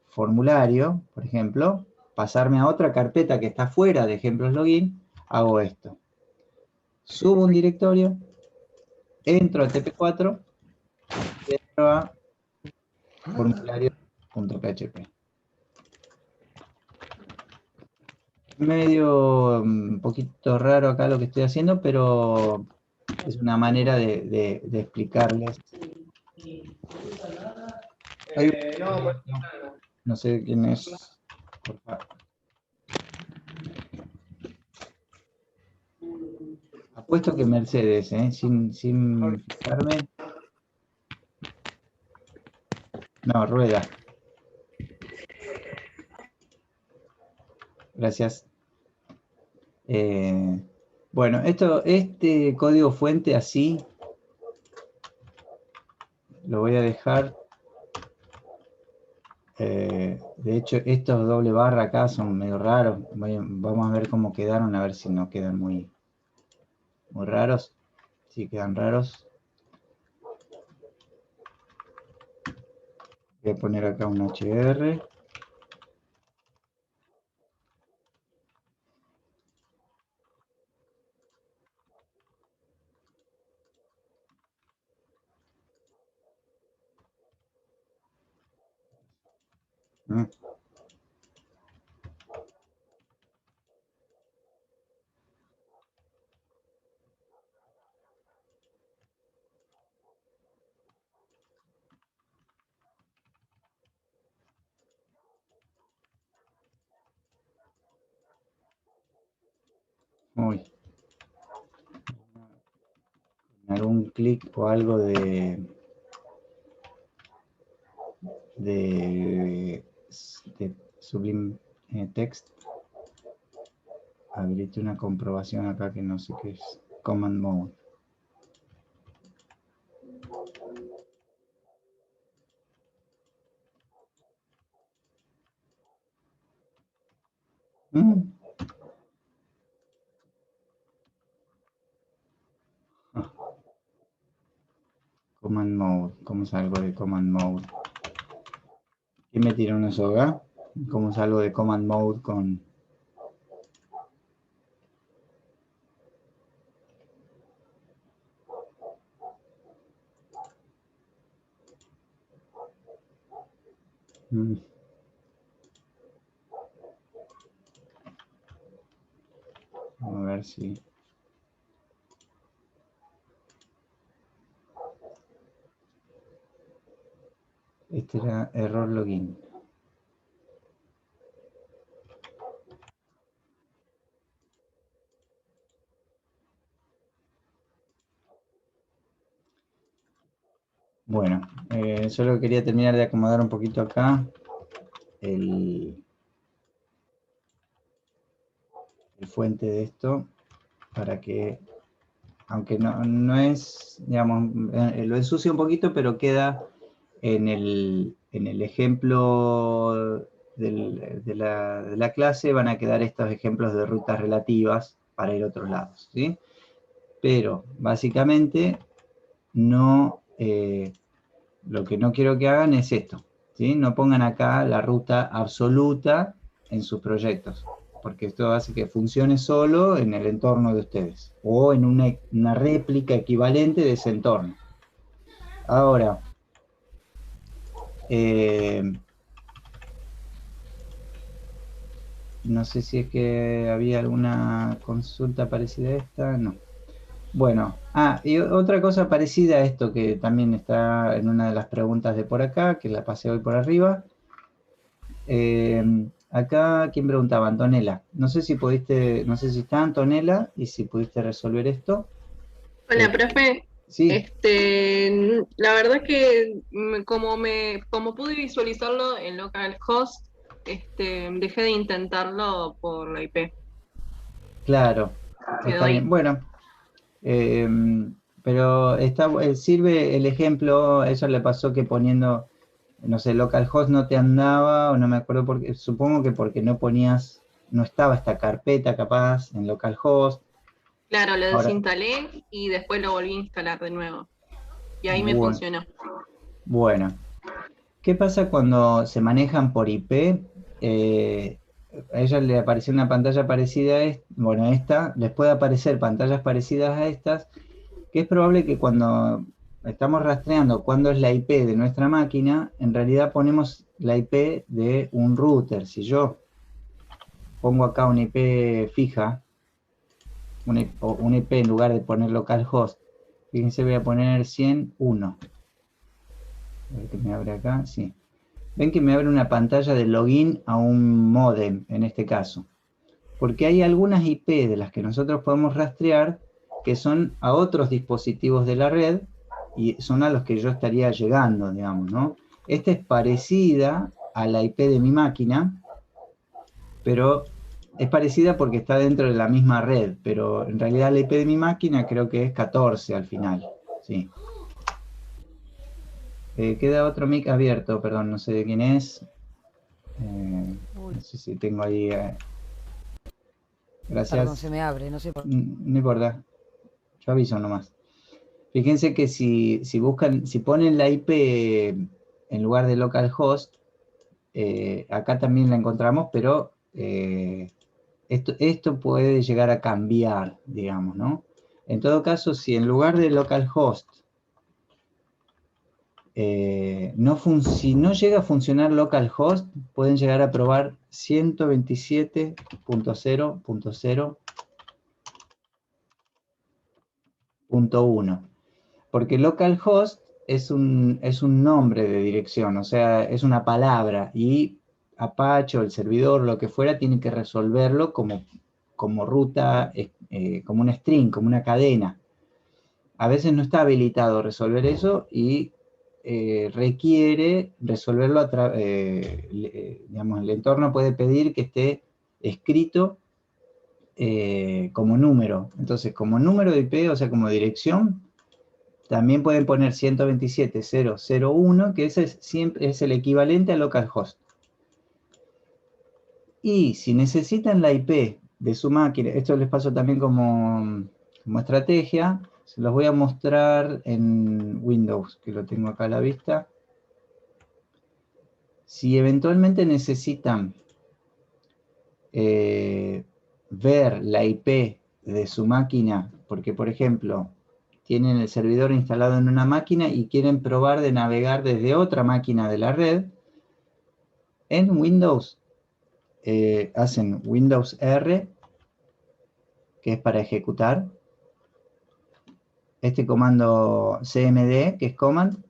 formulario, por ejemplo, pasarme a otra carpeta que está fuera de ejemplos login, hago esto. Subo un directorio, entro a TP4 y entro a formulario.php. Medio un poquito raro acá lo que estoy haciendo, pero es una manera de explicarles. Hay no sé quién es. Por favor. Apuesto que Mercedes, sin fijarme. No, Rueda. Gracias. Bueno, este código fuente así lo voy a dejar. De hecho, estos doble barra acá son medio raros. Vamos a ver cómo quedaron, a ver si no quedan muy raros. Si quedan raros. Voy a poner acá un HR. Mm, Uy, algún clic o algo de Sublime Text. Habilite una comprobación acá que no sé qué es. Command Mode. Mm. Ah, Command Mode. ¿Cómo salgo de Command Mode? ¿Quién me tiró una soga? ¿Cómo salgo de Command Mode con... Mm, a ver si... Este era error login. Bueno, solo quería terminar de acomodar un poquito acá el el fuente de esto, para que, aunque no es, digamos, lo ensucia un poquito, pero queda en el ejemplo de la clase, van a quedar estos ejemplos de rutas relativas para ir a otros lados, ¿sí? Pero, básicamente, no, lo que no quiero que hagan es esto, ¿sí? No pongan acá la ruta absoluta en sus proyectos, porque esto hace que funcione solo en el entorno de ustedes, o en una réplica equivalente de ese entorno. Ahora, no sé si es que había alguna consulta parecida a esta, no. Bueno, y otra cosa parecida a esto que también está en una de las preguntas de por acá, que la pasé hoy por arriba. Acá, ¿quién preguntaba? Antonella. No sé si está Antonella y si pudiste resolver esto. Hola, profe. Sí, La verdad que como pude visualizarlo en localhost, dejé de intentarlo por la IP. claro, Quedó está ahí. bien. Bueno, pero sirve el ejemplo, eso le pasó que poniendo, no sé, localhost no te andaba, o no me acuerdo por qué, supongo que porque no estaba esta carpeta capaz en localhost. Claro, lo Ahora, desinstalé y después lo volví a instalar de nuevo. Y ahí me bueno, funcionó. bueno. ¿Qué pasa cuando se manejan por IP? A ella le apareció una pantalla parecida a esta, les puede aparecer pantallas parecidas a estas, que es probable que cuando estamos rastreando cuándo es la IP de nuestra máquina, en realidad ponemos la IP de un router. Si yo pongo acá una IP fija, una IP en lugar de poner localhost, fíjense, voy a poner 100.1. A ver qué me abre acá, sí. Ven que me abre una pantalla de login a un módem, en este caso. Porque hay algunas IP de las que nosotros podemos rastrear que son a otros dispositivos de la red y son a los que yo estaría llegando, digamos, ¿no? Esta es parecida a la IP de mi máquina, pero es parecida porque está dentro de la misma red, pero en realidad la IP de mi máquina creo que es 14 al final, sí. Queda otro mic abierto, perdón, no sé de quién es. No sé si tengo ahí. Gracias. Perdón, se me abre, no sé por qué. No importa. Yo aviso nomás. Fíjense que si ponen la IP en lugar de localhost, acá también la encontramos, pero esto puede llegar a cambiar, digamos, ¿no? En todo caso, si en lugar de localhost si no llega a funcionar localhost, pueden llegar a probar 127.0.0.1, porque localhost es un nombre de dirección, o sea, es una palabra, y Apache o el servidor, lo que fuera, tiene que resolverlo como ruta, como una string, como una cadena. A veces no está habilitado resolver eso y requiere resolverlo digamos, el entorno puede pedir que esté escrito como número. Entonces, como número de IP, o sea, como dirección, también pueden poner 127.0.0.1, que ese siempre es el equivalente a localhost. Y si necesitan la IP de su máquina, esto les paso también como estrategia, se los voy a mostrar en Windows, que lo tengo acá a la vista. Si eventualmente necesitan ver la IP de su máquina, porque por ejemplo, tienen el servidor instalado en una máquina y quieren probar de navegar desde otra máquina de la red, en Windows hacen Windows R, que es para ejecutar, este comando cmd, que es command.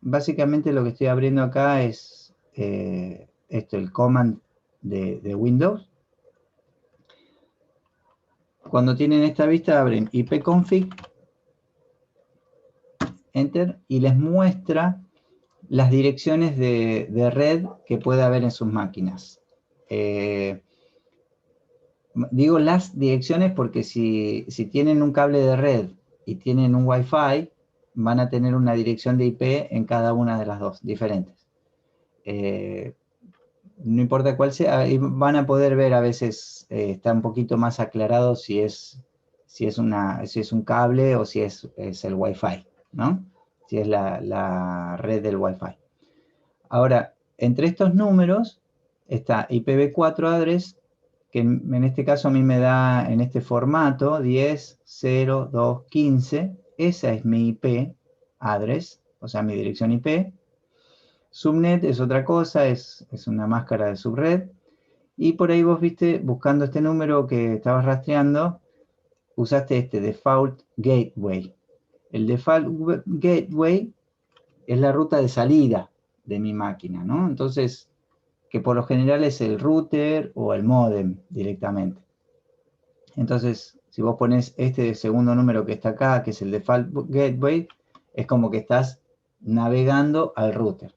Básicamente lo que estoy abriendo acá es el command de Windows. Cuando tienen esta vista abren ipconfig, enter, y les muestra las direcciones de red que puede haber en sus máquinas. Digo las direcciones porque si tienen un cable de red y tienen un Wi-Fi, van a tener una dirección de IP en cada una de las dos, diferentes. No importa cuál sea, ahí van a poder ver a veces, está un poquito más aclarado si es un cable o si es el Wi-Fi, ¿no? Si es la red del Wi-Fi. Ahora, entre estos números está IPv4 address, que en este caso a mí me da en este formato 10.0.2.15, esa es mi IP address, o sea, mi dirección IP. Subnet es otra cosa, es una máscara de subred. Y por ahí vos viste, buscando este número que estabas rastreando, usaste este default gateway. El default gateway es la ruta de salida de mi máquina, ¿no? Entonces, que por lo general es el router o el módem directamente. Entonces, si vos pones este segundo número que está acá, que es el default gateway, es como que estás navegando al router.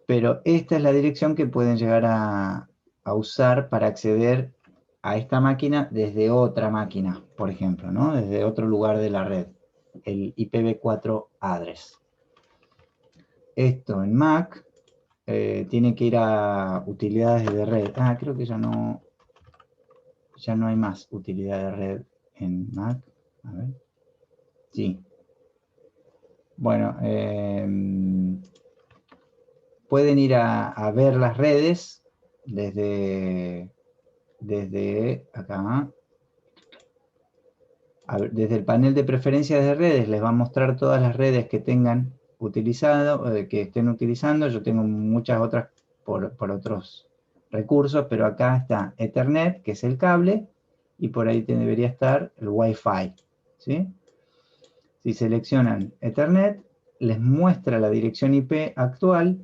Pero esta es la dirección que pueden llegar a usar para acceder a esta máquina desde otra máquina, por ejemplo, ¿no? Desde otro lugar de la red, el IPv4 address. Esto en Mac tiene que ir a utilidades de red. Creo que ya no hay más utilidad de red en Mac. A ver. Sí. Bueno, pueden ir a ver las redes desde acá. Desde el panel de preferencias de redes les va a mostrar todas las redes que tengan utilizado, que estén utilizando. Yo tengo muchas otras por otros recursos, pero acá está Ethernet, que es el cable, y por ahí debería estar el Wi-Fi, ¿sí? Si seleccionan Ethernet, les muestra la dirección IP actual.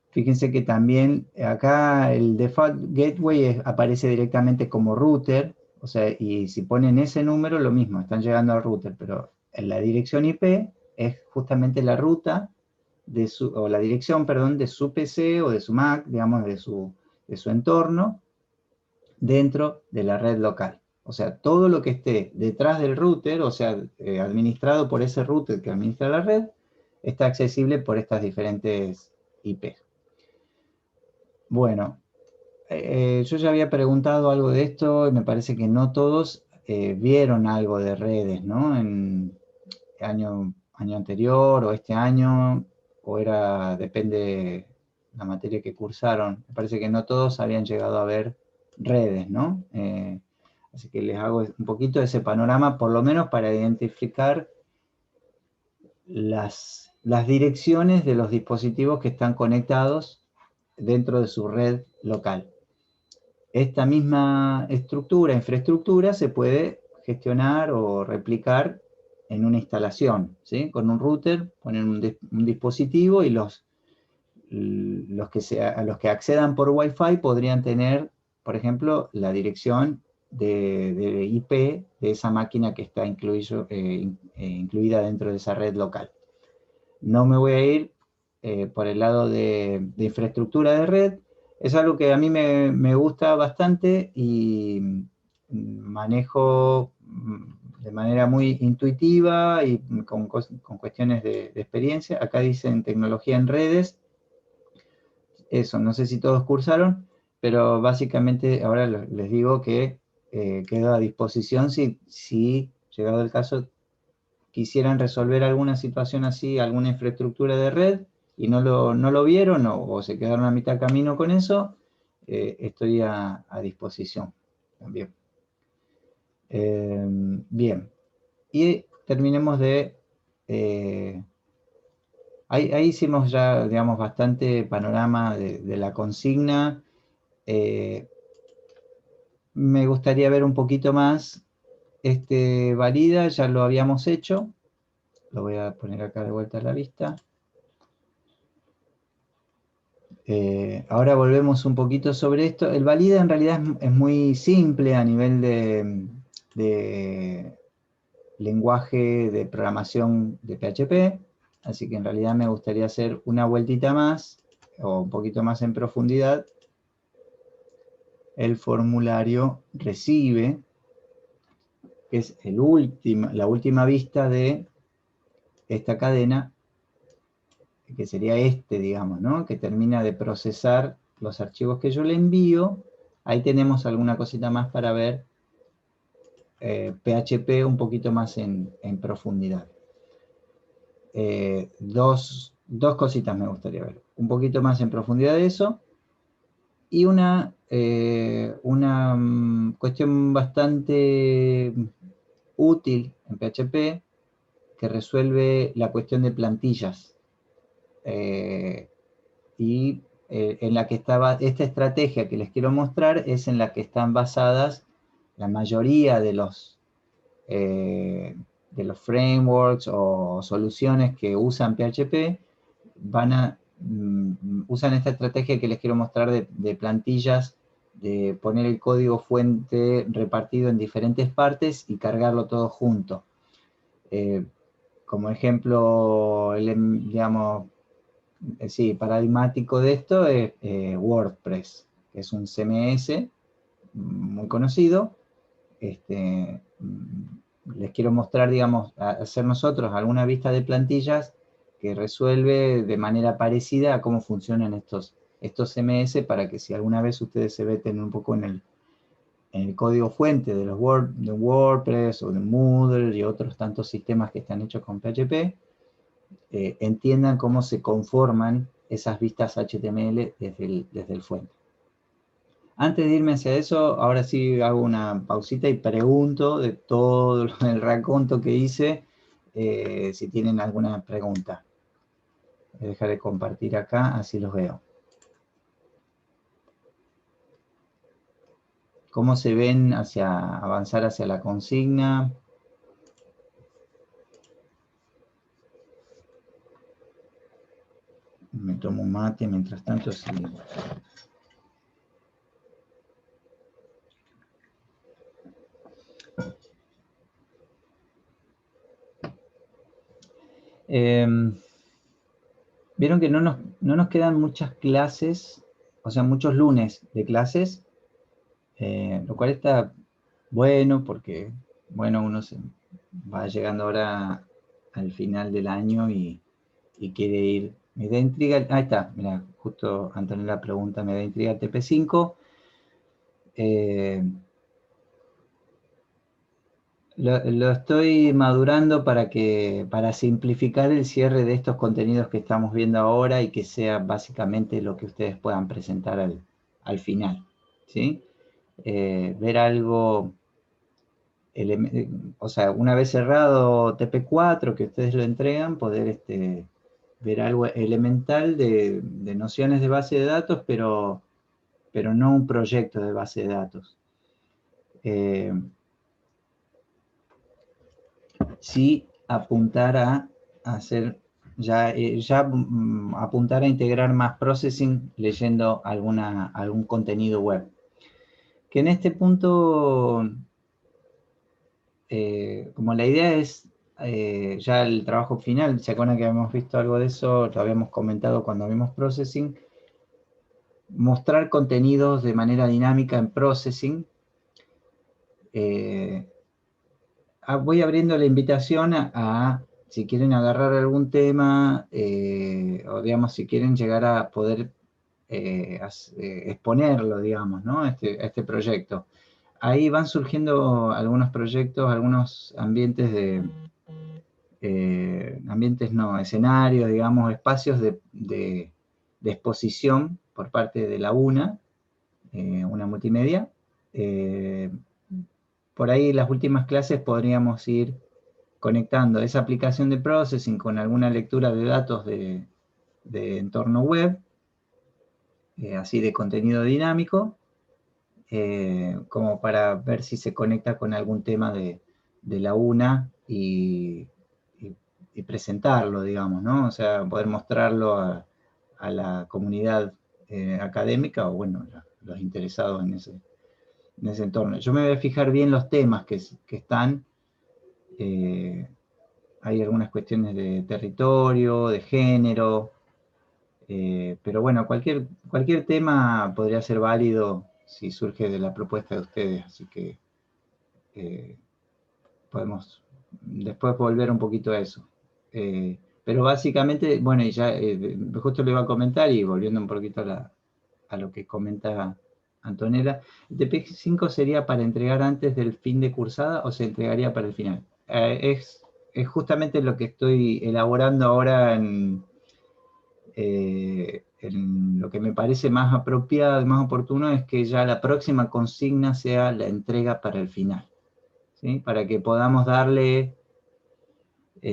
Fíjense que también acá el default gateway aparece directamente como router, o sea, y si ponen ese número, lo mismo, están llegando al router, pero en la dirección IP es justamente la ruta o la dirección, perdón, de su PC o de su Mac, digamos, de su entorno, dentro de la red local. O sea, todo lo que esté detrás del router, o sea, administrado por ese router que administra la red, está accesible por estas diferentes IP. Bueno, yo ya había preguntado algo de esto y me parece que no todos vieron algo de redes, ¿no? En año anterior o este año, o depende la materia que cursaron. Me parece que no todos habían llegado a ver redes, ¿no? Así que les hago un poquito ese panorama, por lo menos para identificar las direcciones de los dispositivos que están conectados dentro de su red local. Esta misma infraestructura, se puede gestionar o replicar en una instalación, ¿sí? Con un router, ponen un dispositivo y los que accedan por Wi-Fi podrían tener, por ejemplo, la dirección de IP de esa máquina que está incluida dentro de esa red local. No me voy a ir por el lado de infraestructura de red. Es algo que a mí me gusta bastante y manejo de manera muy intuitiva y con cuestiones de experiencia. Acá dicen tecnología en redes. Eso, no sé si todos cursaron, pero básicamente ahora les digo que quedo a disposición si llegado el caso, quisieran resolver alguna situación así, alguna infraestructura de red, y no lo vieron o se quedaron a mitad camino con eso, estoy a disposición también. Bien, y terminemos ahí hicimos ya, digamos, bastante panorama de la consigna. Me gustaría ver un poquito más valida, ya lo habíamos hecho. Lo voy a poner acá de vuelta a la vista. Ahora volvemos un poquito sobre esto. El valida en realidad es muy simple a nivel de lenguaje de programación de PHP, así que en realidad me gustaría hacer una vueltita más o un poquito más en profundidad el formulario recibe, que es la última vista de esta cadena, que sería digamos, ¿no? Que termina de procesar los archivos que yo le envío. Ahí tenemos alguna cosita más para ver PHP un poquito más en profundidad. Dos cositas me gustaría ver. Un poquito más en profundidad de eso. Y una cuestión bastante útil en PHP que resuelve la cuestión de plantillas. En la que estaba esta estrategia que les quiero mostrar es en la que están basadas la mayoría de los frameworks o soluciones que usan PHP. Usan esta estrategia que les quiero mostrar de plantillas, de poner el código fuente repartido en diferentes partes y cargarlo todo junto. Como ejemplo, digamos, sí, paradigmático de esto es WordPress, que es un CMS muy conocido. Les quiero mostrar, digamos, hacer nosotros alguna vista de plantillas que resuelve de manera parecida a cómo funcionan estos CMS, para que si alguna vez ustedes se meten un poco en el código fuente de WordPress o de Moodle y otros tantos sistemas que están hechos con PHP, entiendan cómo se conforman esas vistas HTML desde el fuente. Antes de irme hacia eso, ahora sí hago una pausita y pregunto de todo el raconto que hice, si tienen alguna pregunta. Voy a dejar de compartir acá, así los veo. ¿Cómo se ven avanzar hacia la consigna? Me tomo un mate mientras tanto. Sí. Vieron que no nos quedan muchas clases, o sea, muchos lunes de clases, lo cual está bueno porque, bueno, uno se va llegando ahora al final del año y quiere ir. Me da intriga, ahí está, mira, justo Antonella pregunta, me da intriga TP5. Lo estoy madurando para simplificar el cierre de estos contenidos que estamos viendo ahora y que sea básicamente lo que ustedes puedan presentar al final, ¿sí? Ver algo, o sea, una vez cerrado TP4, que ustedes lo entregan, poder ver algo elemental de nociones de base de datos, pero no un proyecto de base de datos. Sí apuntar a hacer, apuntar a integrar más processing leyendo algún contenido web. Que en este punto, como la idea es ya el trabajo final, ¿se acuerdan que habíamos visto algo de eso? Lo habíamos comentado cuando vimos processing. Mostrar contenidos de manera dinámica en processing. Voy abriendo la invitación si quieren agarrar algún tema, o digamos, si quieren llegar a poder exponerlo, digamos, ¿no? Este proyecto. Ahí van surgiendo algunos proyectos, algunos ambientes escenarios, digamos, espacios de exposición por parte de la una multimedia. Por ahí las últimas clases podríamos ir conectando esa aplicación de processing con alguna lectura de datos de entorno web, así de contenido dinámico, como para ver si se conecta con algún tema de la UNA y presentarlo, digamos, ¿no? O sea, poder mostrarlo a la comunidad académica o, bueno, los interesados en ese entorno. Yo me voy a fijar bien los temas que están. Hay algunas cuestiones de territorio, de género, pero bueno, cualquier tema podría ser válido si surge de la propuesta de ustedes, así que podemos después volver un poquito a eso. Pero básicamente, bueno, y ya justo lo iba a comentar y volviendo un poquito a lo que comenta Antonella, ¿el TP5 sería para entregar antes del fin de cursada o se entregaría para el final? Es justamente lo que estoy elaborando ahora en lo que me parece más apropiado, más oportuno, es que ya la próxima consigna sea la entrega para el final, ¿sí? Para que podamos darle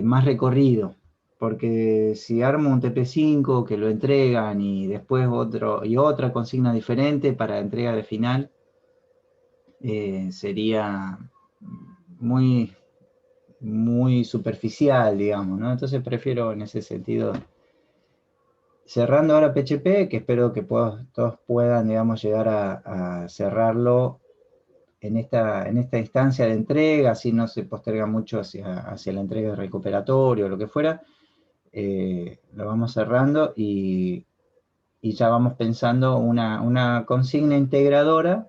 más recorrido, porque si armo un TP5 que lo entregan y después otra consigna diferente para entrega de final, sería muy, muy superficial, digamos, ¿no? Entonces prefiero en ese sentido, cerrando ahora PHP, que espero que todos puedan, digamos, llegar a cerrarlo en esta instancia de entrega, así no se posterga mucho hacia la entrega de recuperatorio o lo que fuera. Lo vamos cerrando y ya vamos pensando una consigna integradora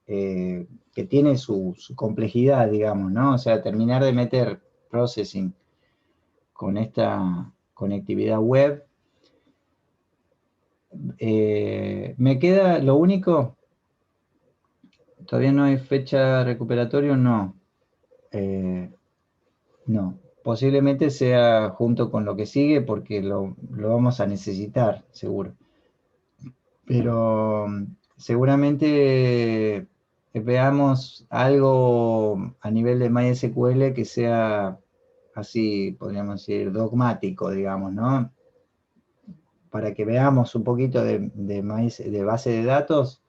que tiene su complejidad, digamos, ¿no? O sea, terminar de meter processing con esta conectividad web. Me queda lo único, todavía no hay fecha recuperatorio, no. No, posiblemente sea junto con lo que sigue porque lo vamos a necesitar, seguro. Pero seguramente veamos algo a nivel de MySQL que sea así, podríamos decir, dogmático, digamos, ¿no? Para que veamos un poquito de base de datos,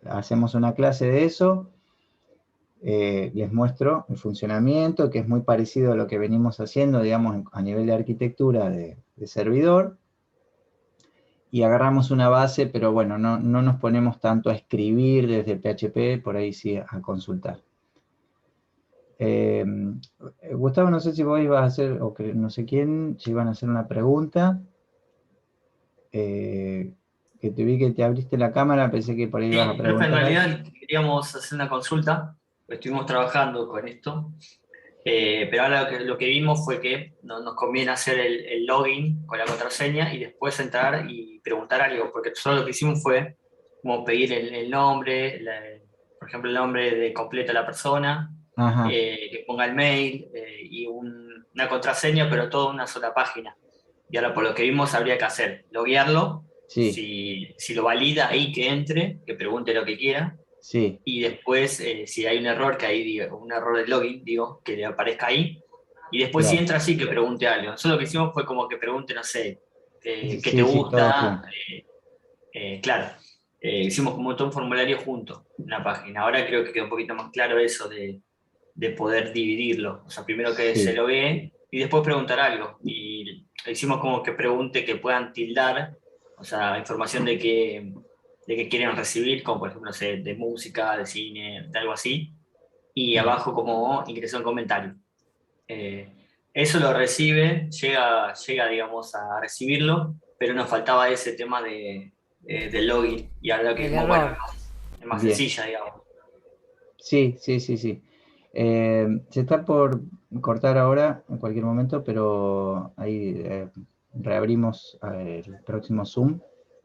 hacemos una clase de eso, les muestro el funcionamiento, que es muy parecido a lo que venimos haciendo, digamos, a nivel de arquitectura de servidor, y agarramos una base, pero bueno, no nos ponemos tanto a escribir desde PHP, por ahí sí a consultar. Gustavo, no sé si vos ibas a hacer, o que no sé quién, si iban a hacer una pregunta. Que te vi que te abriste la cámara, pensé que por ahí ibas a Sí, profe, en preguntar algo. realidad queríamos hacer una consulta, pues estuvimos trabajando con esto, pero ahora lo que vimos fue que nos conviene hacer el login con la contraseña y después entrar y preguntar algo, porque nosotros lo que hicimos fue como pedir el nombre, por ejemplo, el nombre de completo de la persona, Ajá, que ponga el mail y una contraseña, pero todo en una sola página. Y ahora por lo que vimos habría que hacer, loguearlo, sí, si lo valida ahí que entre, que pregunte lo que quiera, sí, y después si hay un error, que ahí digo, un error de login, digo, que le aparezca ahí, y después si claro. entra sí que pregunte algo. Nosotros lo que hicimos fue como que pregunte, no sé, qué te Sí, sí, todo gusta, junto. claro, hicimos como todo un formulario junto en la página. Ahora creo que quedó un poquito más claro eso de poder dividirlo. O sea, primero que se Sí, lo ve y después preguntar algo. Y hicimos como que pregunte que puedan tildar, o sea, información de que quieren recibir, como por ejemplo, no sé, de música, de cine, de algo así. Y abajo como ingresó un comentario. Eh, Eso lo recibe, llega, digamos, a recibirlo, pero nos faltaba ese tema del login. Y ahora que El vimos, bueno, error. es más bien. sencilla, digamos. Sí, sí, sí, sí. Se está por cortar ahora, en cualquier momento, pero ahí reabrimos el próximo Zoom,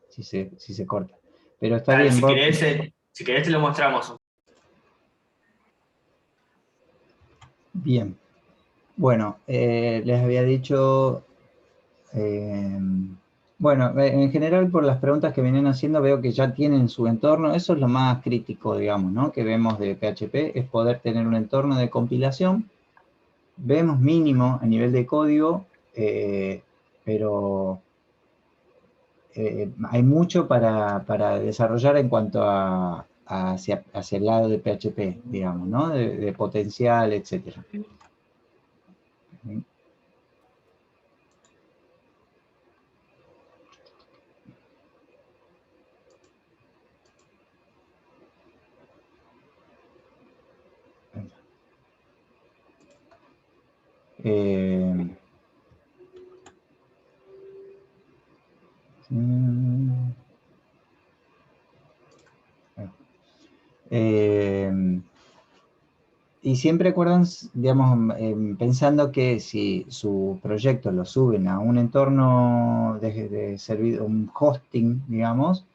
si se corta. Pero está Dale, bien, si querés te lo mostramos. bien. Bueno, les había dicho, eh, bueno, en general por las preguntas que vienen haciendo veo que ya tienen su entorno, eso es lo más crítico, digamos, ¿no? Que vemos de PHP, es poder tener un entorno de compilación. Vemos mínimo a nivel de código, pero hay mucho para desarrollar en cuanto hacia el lado de PHP, digamos, ¿no? De potencial, etcétera. Eh, mm, Y siempre acuerdan, digamos, pensando que si su proyecto lo suben a un entorno de servicio, un hosting, digamos,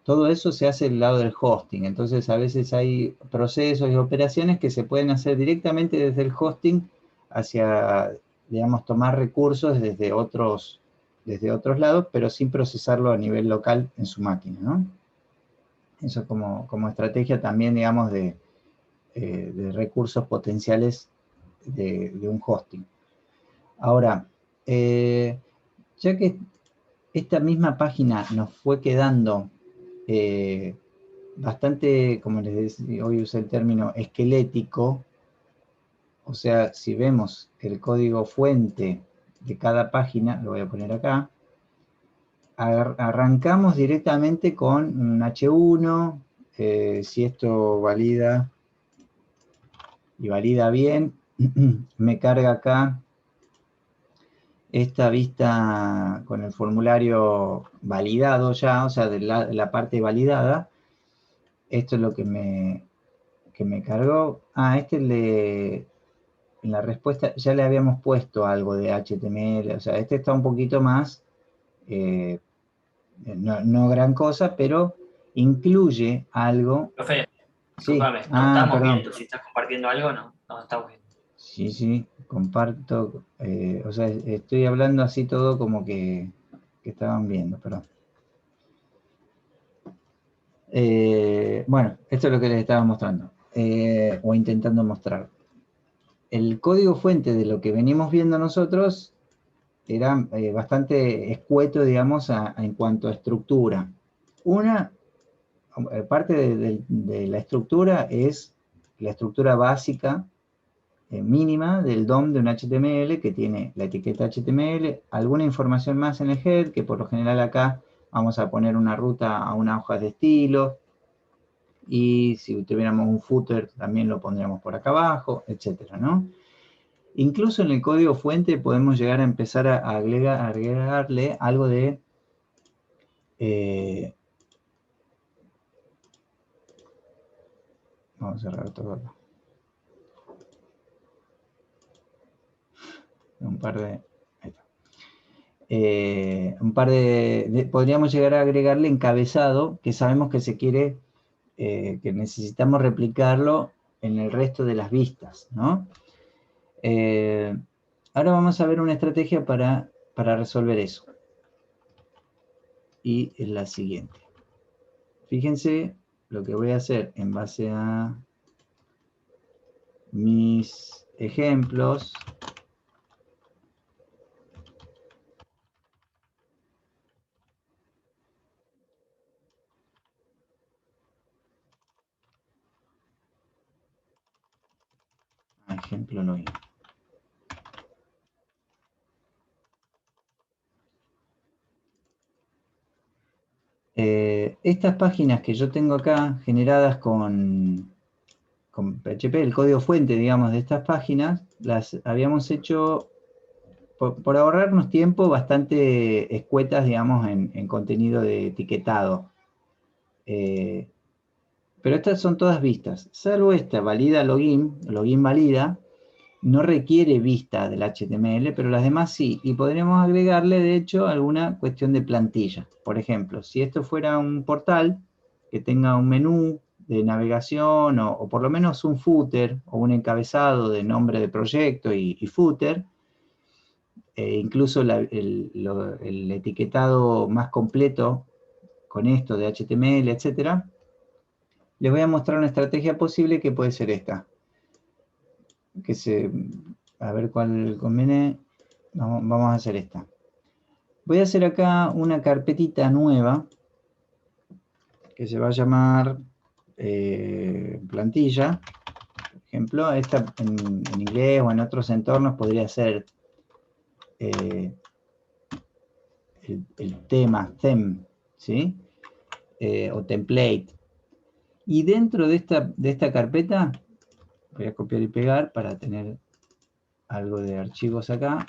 todo eso se hace del lado del hosting. Entonces, a veces hay procesos y operaciones que se pueden hacer directamente desde el hosting hacia, digamos, tomar recursos desde otros lados, pero sin procesarlo a nivel local en su máquina, ¿no? Eso como estrategia también, digamos, de recursos potenciales de un hosting. Ahora, ya que esta misma página nos fue quedando bastante, como les decía, hoy usé el término esquelético, o sea, si vemos el código fuente de cada página, lo voy a poner acá, arrancamos directamente con un H1, si esto valida y valida bien, me carga acá esta vista con el formulario validado ya, o sea, de la parte validada. Esto es lo que me cargó. En la respuesta ya le habíamos puesto algo de HTML, o sea, este está un poquito más, no gran cosa, pero incluye algo. Profe, Sí, disculpame, no estamos perdón. viendo. Si estás compartiendo algo, no estamos viendo. Sí, comparto, o sea, estoy hablando así todo como que estaban viendo, perdón. Bueno, esto es lo que les estaba mostrando, o intentando mostrar. El código fuente de lo que venimos viendo nosotros era bastante escueto, digamos, en cuanto a estructura. Una parte de la estructura es la estructura básica mínima del DOM de un HTML que tiene la etiqueta HTML, alguna información más en el head, que por lo general acá vamos a poner una ruta a una hoja de estilo, y si tuviéramos un footer también lo pondríamos por acá abajo, etcétera, ¿no? Incluso en el código fuente podemos llegar a empezar a agregarle algo de vamos a cerrar todo acá. Podríamos llegar a agregarle encabezado, que sabemos que se quiere, que necesitamos replicarlo en el resto de las vistas, ¿no? Ahora vamos a ver una estrategia para resolver eso. Y es la siguiente. Fíjense lo que voy a hacer en base a mis ejemplos. Ejemplo login. Estas páginas que yo tengo acá generadas con PHP, el código fuente, digamos, de estas páginas, las habíamos hecho, por ahorrarnos tiempo, bastante escuetas, digamos, en contenido de etiquetado. Pero estas son todas vistas, salvo esta, valida login valida, no requiere vista del HTML, pero las demás sí, y podríamos agregarle, de hecho, alguna cuestión de plantilla. Por ejemplo, si esto fuera un portal que tenga un menú de navegación o por lo menos un footer o un encabezado de nombre de proyecto y footer, incluso el etiquetado más completo con esto de HTML, etcétera, les voy a mostrar una estrategia posible que puede ser esta. A ver cuál conviene. Vamos a hacer esta. Voy a hacer acá una carpetita nueva que se va a llamar plantilla. Por ejemplo, esta en inglés o en otros entornos podría ser el tema, theme, ¿sí? O template. Y dentro de esta carpeta, voy a copiar y pegar para tener algo de archivos acá.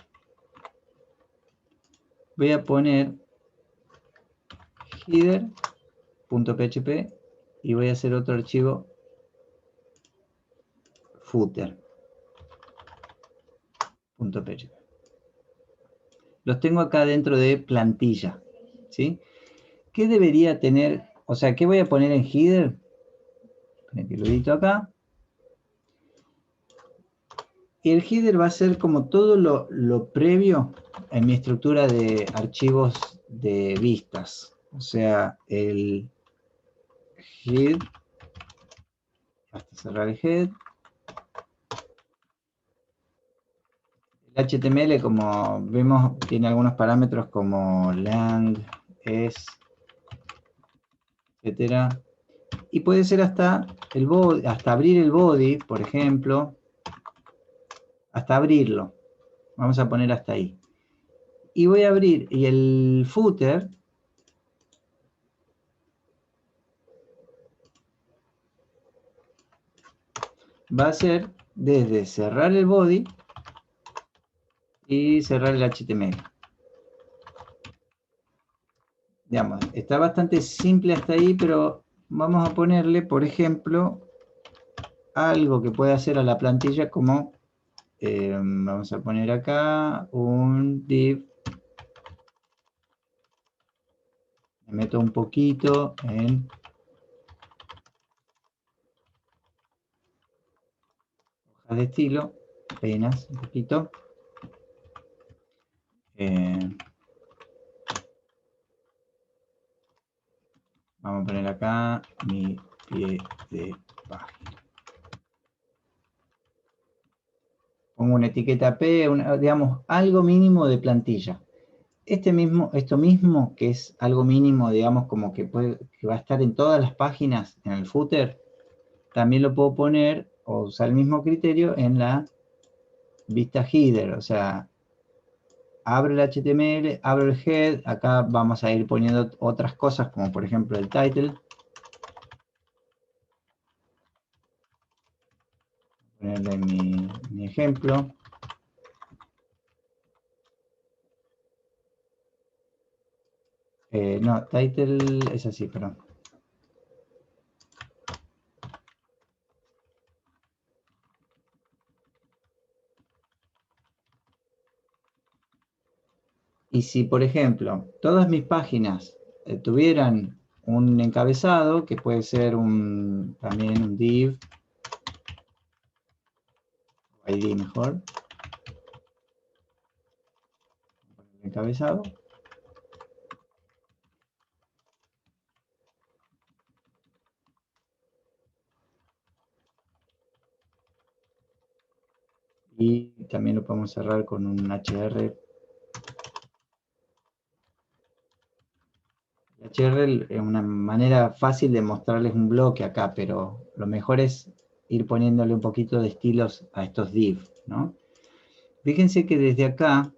Voy a poner header.php y voy a hacer otro archivo footer.php. Los tengo acá dentro de plantilla, ¿sí? ¿Qué debería tener? O sea, ¿qué voy a poner en header? Esperen que lo edito acá. Y el header va a ser como todo lo previo en mi estructura de archivos de vistas. O sea, el head, hasta cerrar el head. El HTML, como vemos, tiene algunos parámetros como lang, es, etcétera. Y puede ser hasta el body, hasta abrir el body, por ejemplo, hasta abrirlo. Vamos a poner hasta ahí. Y voy a abrir, y el footer va a ser desde cerrar el body y cerrar el HTML. Digamos, está bastante simple hasta ahí, pero vamos a ponerle, por ejemplo, algo que pueda hacer a la plantilla como, vamos a poner acá un div. Me meto un poquito en hojas de estilo, apenas un poquito. Vamos a poner acá mi pie de página. Pongo una etiqueta P, digamos, algo mínimo de plantilla. Esto mismo, que es algo mínimo, digamos, como que va a estar en todas las páginas en el footer, también lo puedo poner o usar el mismo criterio en la vista header. O sea, abro el HTML, abro el head, acá vamos a ir poniendo otras cosas, como por ejemplo el title. Ponerle mi ejemplo. No, title es así, perdón. Y si, por ejemplo, todas mis páginas tuvieran un encabezado, que puede ser también un div, ID mejor, encabezado. Y también lo podemos cerrar con un HR. El HR es una manera fácil de mostrarles un bloque acá, pero lo mejor es ir poniéndole un poquito de estilos a estos div, ¿no? Fíjense que desde acá,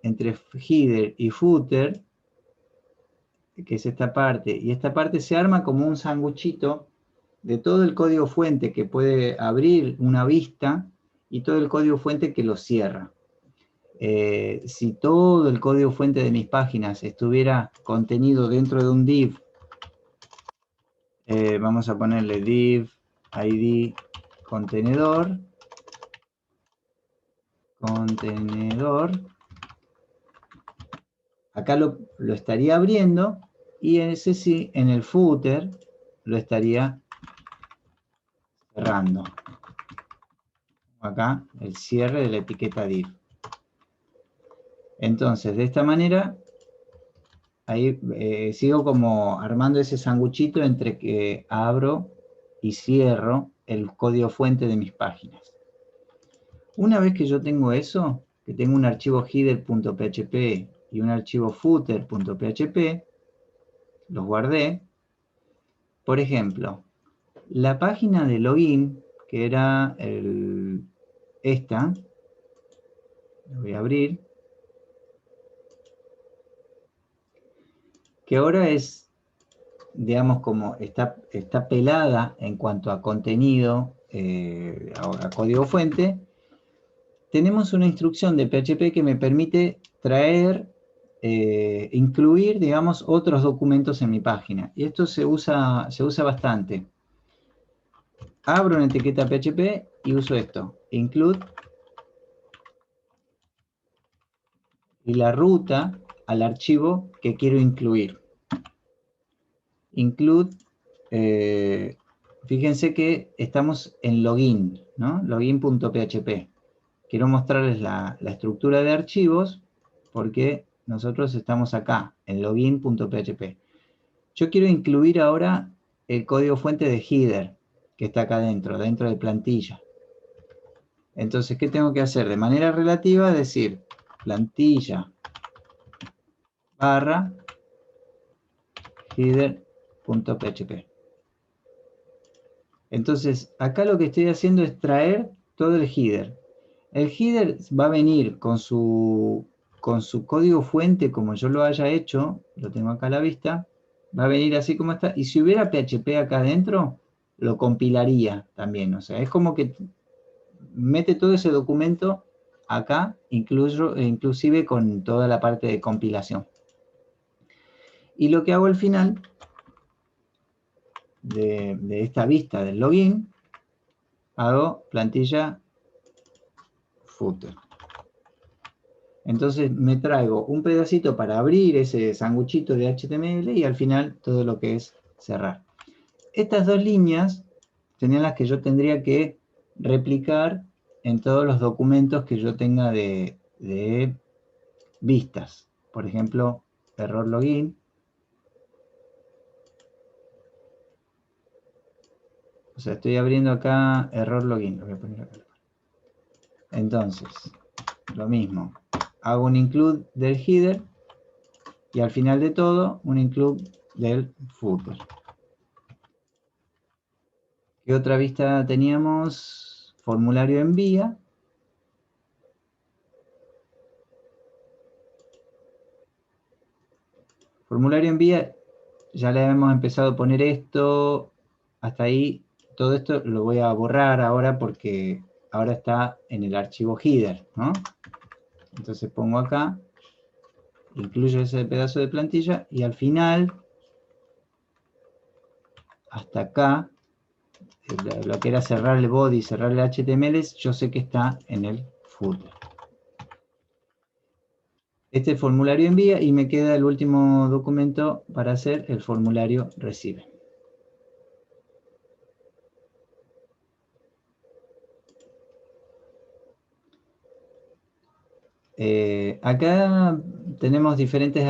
entre header y footer, que es esta parte, y esta parte se arma como un sanguchito de todo el código fuente que puede abrir una vista y todo el código fuente que lo cierra. Si todo el código fuente de mis páginas estuviera contenido dentro de un div, vamos a ponerle div id contenedor, acá lo estaría abriendo y ese sí, en el footer lo estaría cerrando. Acá el cierre de la etiqueta div. Entonces, de esta manera, ahí sigo como armando ese sanguchito entre que abro y cierro el código fuente de mis páginas. Una vez que yo tengo eso, que tengo un archivo header.php y un archivo footer.php, los guardé. Por ejemplo, la página de login, que era esta, la voy a abrir, que ahora es, digamos, como está pelada en cuanto a contenido, a código fuente. Tenemos una instrucción de PHP que me permite traer, incluir, digamos, otros documentos en mi página. Y esto se usa bastante. Abro una etiqueta PHP y uso esto, include, y la ruta al archivo que quiero incluir. Include, fíjense que estamos en login, ¿no? Login.php. Quiero mostrarles la estructura de archivos porque nosotros estamos acá, en login.php. Yo quiero incluir ahora el código fuente de header, que está acá dentro de plantilla. Entonces, ¿qué tengo que hacer? De manera relativa, decir plantilla barra header.php. Entonces, acá lo que estoy haciendo es traer todo el header. El header va a venir con su código fuente, como yo lo haya hecho, lo tengo acá a la vista, va a venir así como está, y si hubiera PHP acá adentro, lo compilaría también. O sea, es como que mete todo ese documento acá, inclusive con toda la parte de compilación. Y lo que hago al final de esta vista del login, hago plantilla footer. Entonces me traigo un pedacito para abrir ese sanguchito de HTML y al final todo lo que es cerrar. Estas dos líneas serían las que yo tendría que replicar en todos los documentos que yo tenga de vistas. Por ejemplo, error login. O sea, estoy abriendo acá error login. Lo voy a poner acá. Entonces, lo mismo. Hago un include del header y al final de todo un include del footer. ¿Qué otra vista teníamos? Formulario envía. Formulario envía, ya le hemos empezado a poner esto. Hasta ahí, todo esto lo voy a borrar ahora porque ahora está en el archivo header, ¿no? Entonces pongo acá, incluyo ese pedazo de plantilla y al final, hasta acá, lo que era cerrar el body, cerrar el HTML, yo sé que está en el footer. Este formulario envía y me queda el último documento para hacer el formulario recibe. Acá tenemos diferentes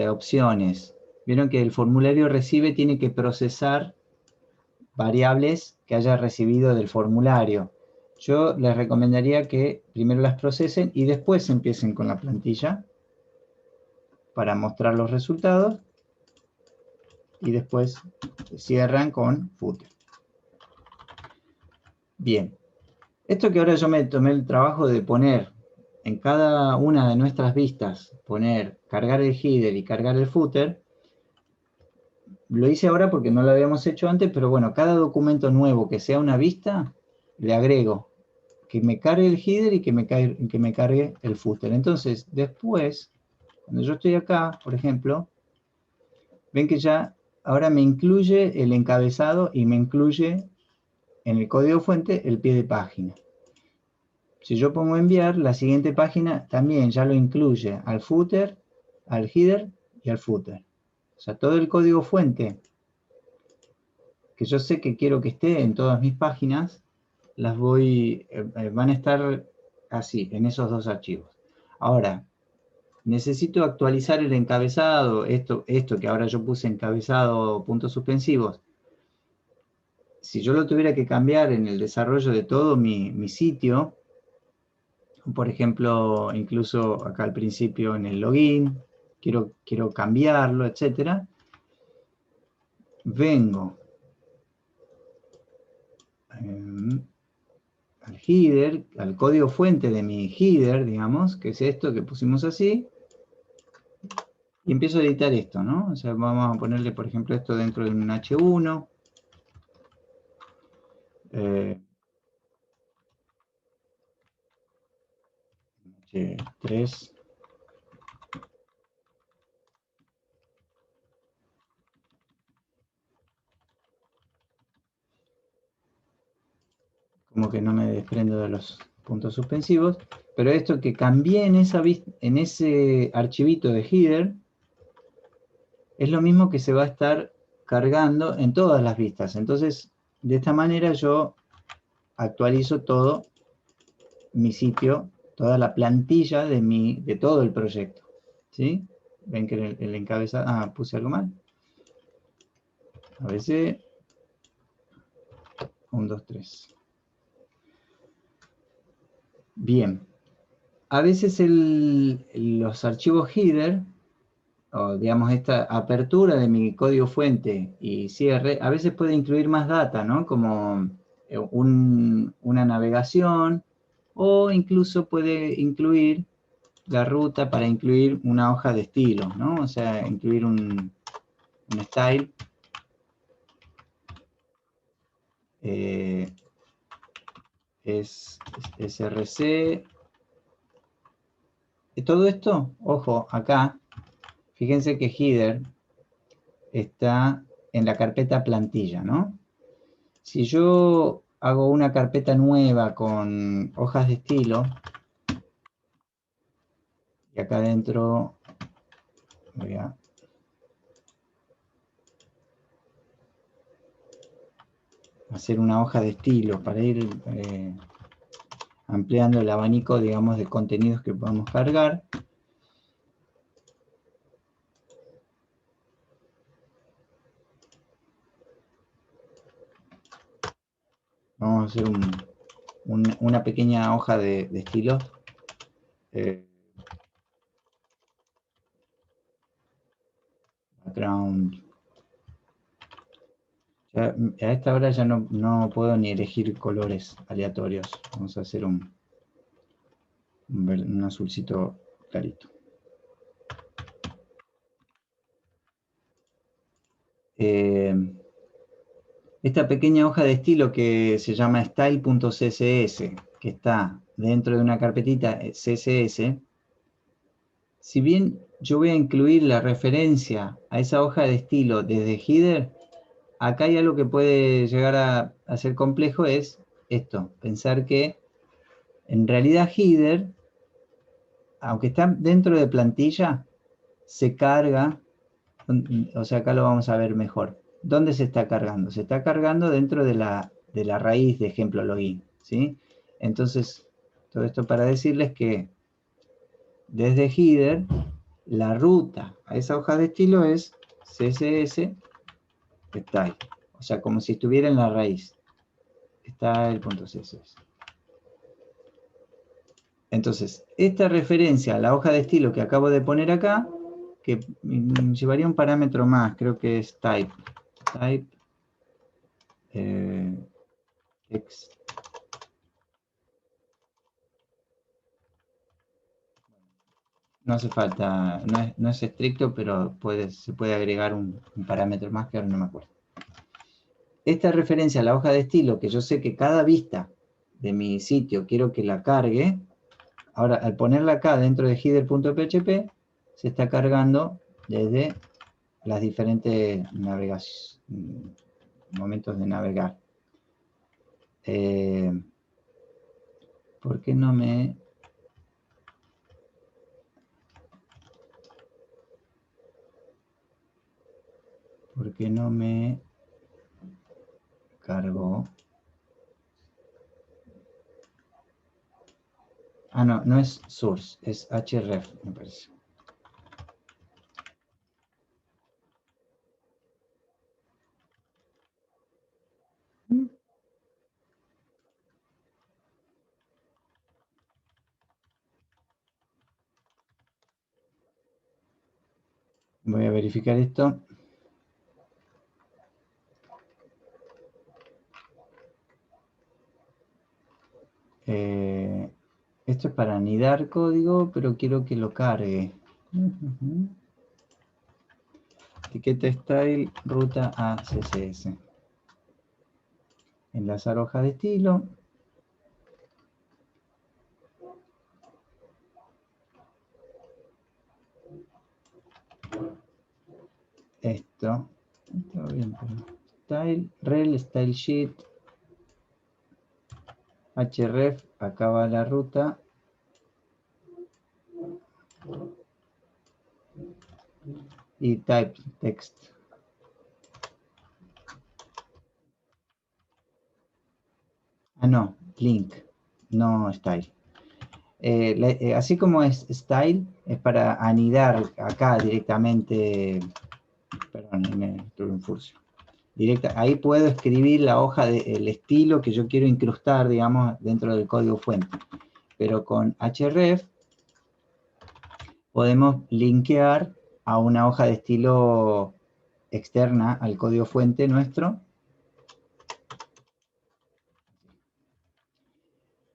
opciones. Vieron que el formulario recibe tiene que procesar variables que haya recibido del formulario. Yo les recomendaría que primero las procesen y después empiecen con la plantilla para mostrar los resultados y después cierran con footer. Bien, esto que ahora yo me tomé el trabajo de poner en cada una de nuestras vistas, cargar el header y cargar el footer, lo hice ahora porque no lo habíamos hecho antes, pero bueno, cada documento nuevo que sea una vista, le agrego que me cargue el header y que me cargue el footer. Entonces, después, cuando yo estoy acá, por ejemplo, ven que ya ahora me incluye el encabezado y me incluye en el código fuente el pie de página. Si yo pongo enviar, la siguiente página también ya lo incluye al footer, al header y al footer. O sea, todo el código fuente que yo sé que quiero que esté en todas mis páginas, van a estar así, en esos dos archivos. Ahora, necesito actualizar el encabezado, esto que ahora yo puse encabezado puntos suspensivos. Si yo lo tuviera que cambiar en el desarrollo de todo mi sitio, por ejemplo, incluso acá al principio en el login, quiero cambiarlo, etcétera, vengo al header, al código fuente de mi header, digamos, que es esto que pusimos así, y empiezo a editar esto, ¿no? O sea, vamos a ponerle, por ejemplo, esto dentro de un H1, H3, como que no me desprendo de los puntos suspensivos, pero esto que cambié en ese archivito de header, es lo mismo que se va a estar cargando en todas las vistas. Entonces, de esta manera yo actualizo todo mi sitio, toda la plantilla de todo el proyecto. ¿Sí? Ven que el encabezado... Ah, puse algo mal. A veces... 1, 2, 3. Bien. A veces los archivos header, o digamos esta apertura de mi código fuente y cierre, a veces puede incluir más data, ¿no? Como una navegación, o incluso puede incluir la ruta para incluir una hoja de estilo, ¿no? O sea, incluir un style. Es src. Y todo esto, ojo, acá, fíjense que header está en la carpeta plantilla, ¿no? Si yo hago una carpeta nueva con hojas de estilo, y acá adentro voy a hacer una hoja de estilo para ir ampliando el abanico, digamos, de contenidos que podamos cargar. Vamos a hacer una pequeña hoja de estilo. Background. Ya, a esta hora ya no puedo ni elegir colores aleatorios. Vamos a hacer un azulcito clarito. Esta pequeña hoja de estilo que se llama style.css, que está dentro de una carpetita CSS, si bien yo voy a incluir la referencia a esa hoja de estilo desde header, acá hay algo que puede llegar a ser complejo, es esto, pensar que en realidad header, aunque está dentro de plantilla, se carga, o sea, acá lo vamos a ver mejor. ¿Dónde se está cargando? Se está cargando dentro de la raíz de ejemplo login, ¿sí? Entonces, todo esto para decirles que desde header, la ruta a esa hoja de estilo es css style, o sea, como si estuviera en la raíz, style.css. Entonces, esta referencia a la hoja de estilo que acabo de poner acá, que llevaría un parámetro más, creo que es type text. No hace falta, no es estricto, pero se puede agregar un parámetro más que ahora no me acuerdo. Esta referencia a la hoja de estilo, que yo sé que cada vista de mi sitio quiero que la cargue, ahora al ponerla acá dentro de header.php, se está cargando desde las diferentes momentos de navegar. ¿Por qué no me... ¿Por qué no me cargó? Ah, no, no es source, es href, me parece. Voy a verificar esto. Esto es para anidar código, pero quiero que lo cargue. Etiqueta style, ruta a CSS. Enlazar hoja de estilo. Esto. Está bien, pero style, rel, style sheet. href, acá va la ruta. Y type text. Ah, no, link, no style. Así como es style, es para anidar acá directamente. Perdón, me tuve un furcio. Ahí puedo escribir la hoja del estilo que yo quiero incrustar, digamos, dentro del código fuente. Pero con href podemos linkear a una hoja de estilo externa al código fuente nuestro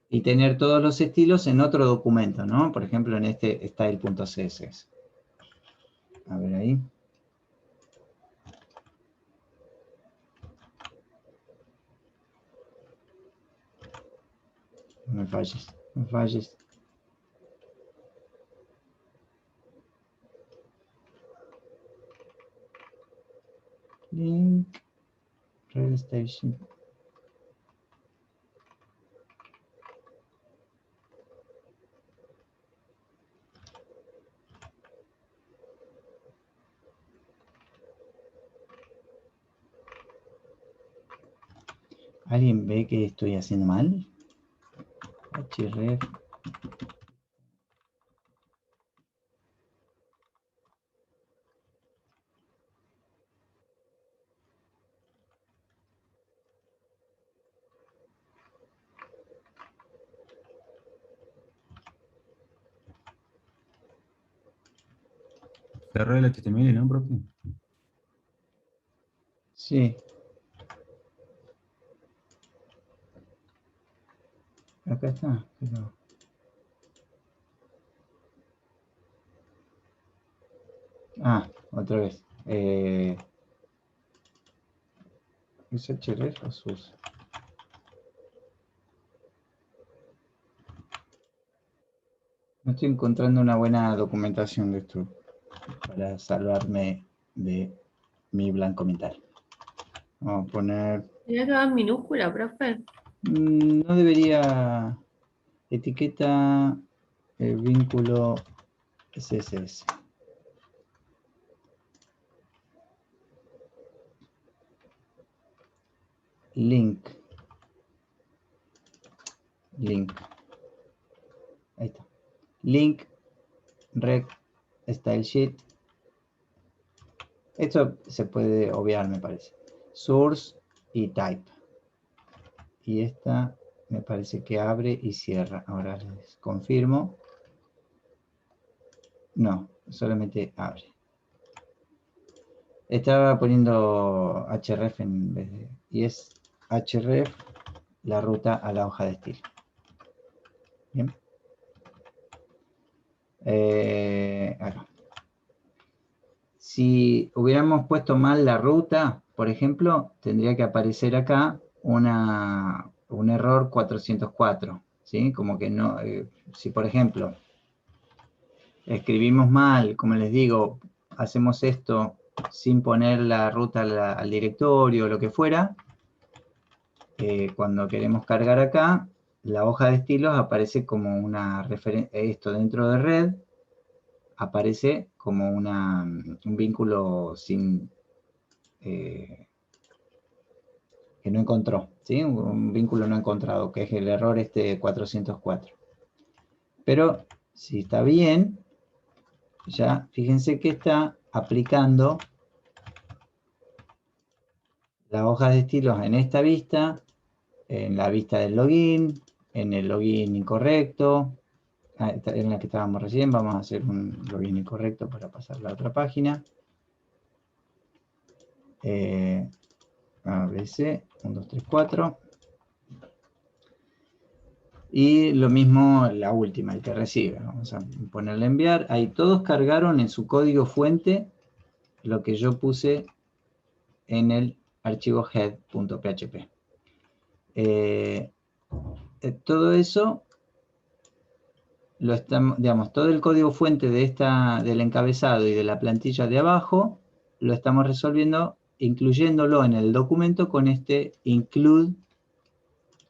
y tener todos los estilos en otro documento, ¿no? Por ejemplo, en este style.css. A ver ahí. No me falles, no me falles. Link, Red Station. ¿Alguien ve que estoy haciendo mal? href. Cerró el HTML, ¿no, profe? Sí. Acá está. Pero... Ah, otra vez. ¿Es href o sus? No estoy encontrando una buena documentación de esto para salvarme de mi blanco mental. Vamos a poner... ¿Tenía que dar en minúscula, profe? No debería... Etiqueta el vínculo CSS. Link. Ahí está. Link, rec, style sheet. Esto se puede obviar, me parece. Source y type. Y esta me parece que abre y cierra. Ahora les confirmo. No, solamente abre. Estaba poniendo href en vez de... Y es href la ruta a la hoja de estilo. Bien. Acá. Si hubiéramos puesto mal la ruta, por ejemplo, tendría que aparecer acá un error 404, ¿sí? Como que no, si por ejemplo escribimos mal, como les digo, hacemos esto sin poner la ruta al directorio o lo que fuera, cuando queremos cargar acá, la hoja de estilos aparece como una referencia, esto dentro de red, aparece como un vínculo sin que no encontró, ¿sí? Un vínculo no encontrado, que es el error 404. Pero si está bien, ya fíjense que está aplicando las hojas de estilos en esta vista, en la vista del login, en el login incorrecto, en la que estábamos recién. Vamos a hacer un login incorrecto para pasar a la otra página. ABC, 1, 2, 3, 4. Y lo mismo la última, el que recibe. Vamos a ponerle enviar. Ahí todos cargaron en su código fuente lo que yo puse en el archivo head.php. Todo eso lo estamos, digamos, todo el código fuente del encabezado y de la plantilla de abajo lo estamos resolviendo incluyéndolo en el documento con este include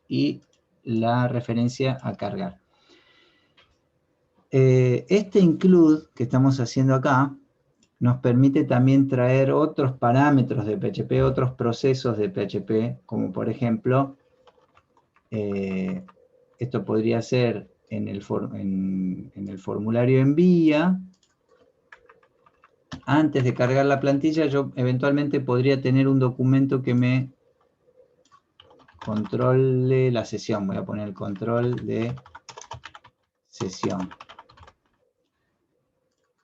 y la referencia a cargar. Este include que estamos haciendo acá nos permite también traer otros parámetros de PHP, otros procesos de PHP, como por ejemplo, esto podría ser en el formulario envía. Antes de cargar la plantilla, yo eventualmente podría tener un documento que me controle la sesión. Voy a poner el control de sesión.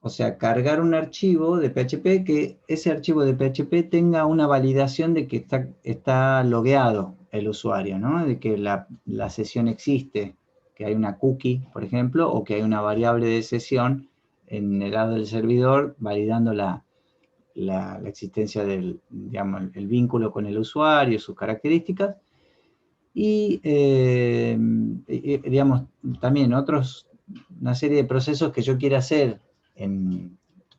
O sea, cargar un archivo de PHP, que ese archivo de PHP tenga una validación de que está logueado el usuario, ¿no? De que la sesión existe, que hay una cookie, por ejemplo, o que hay una variable de sesión en el lado del servidor validando la existencia del, digamos, el vínculo con el usuario, sus características. Y, digamos, también una serie de procesos que yo quiera hacer,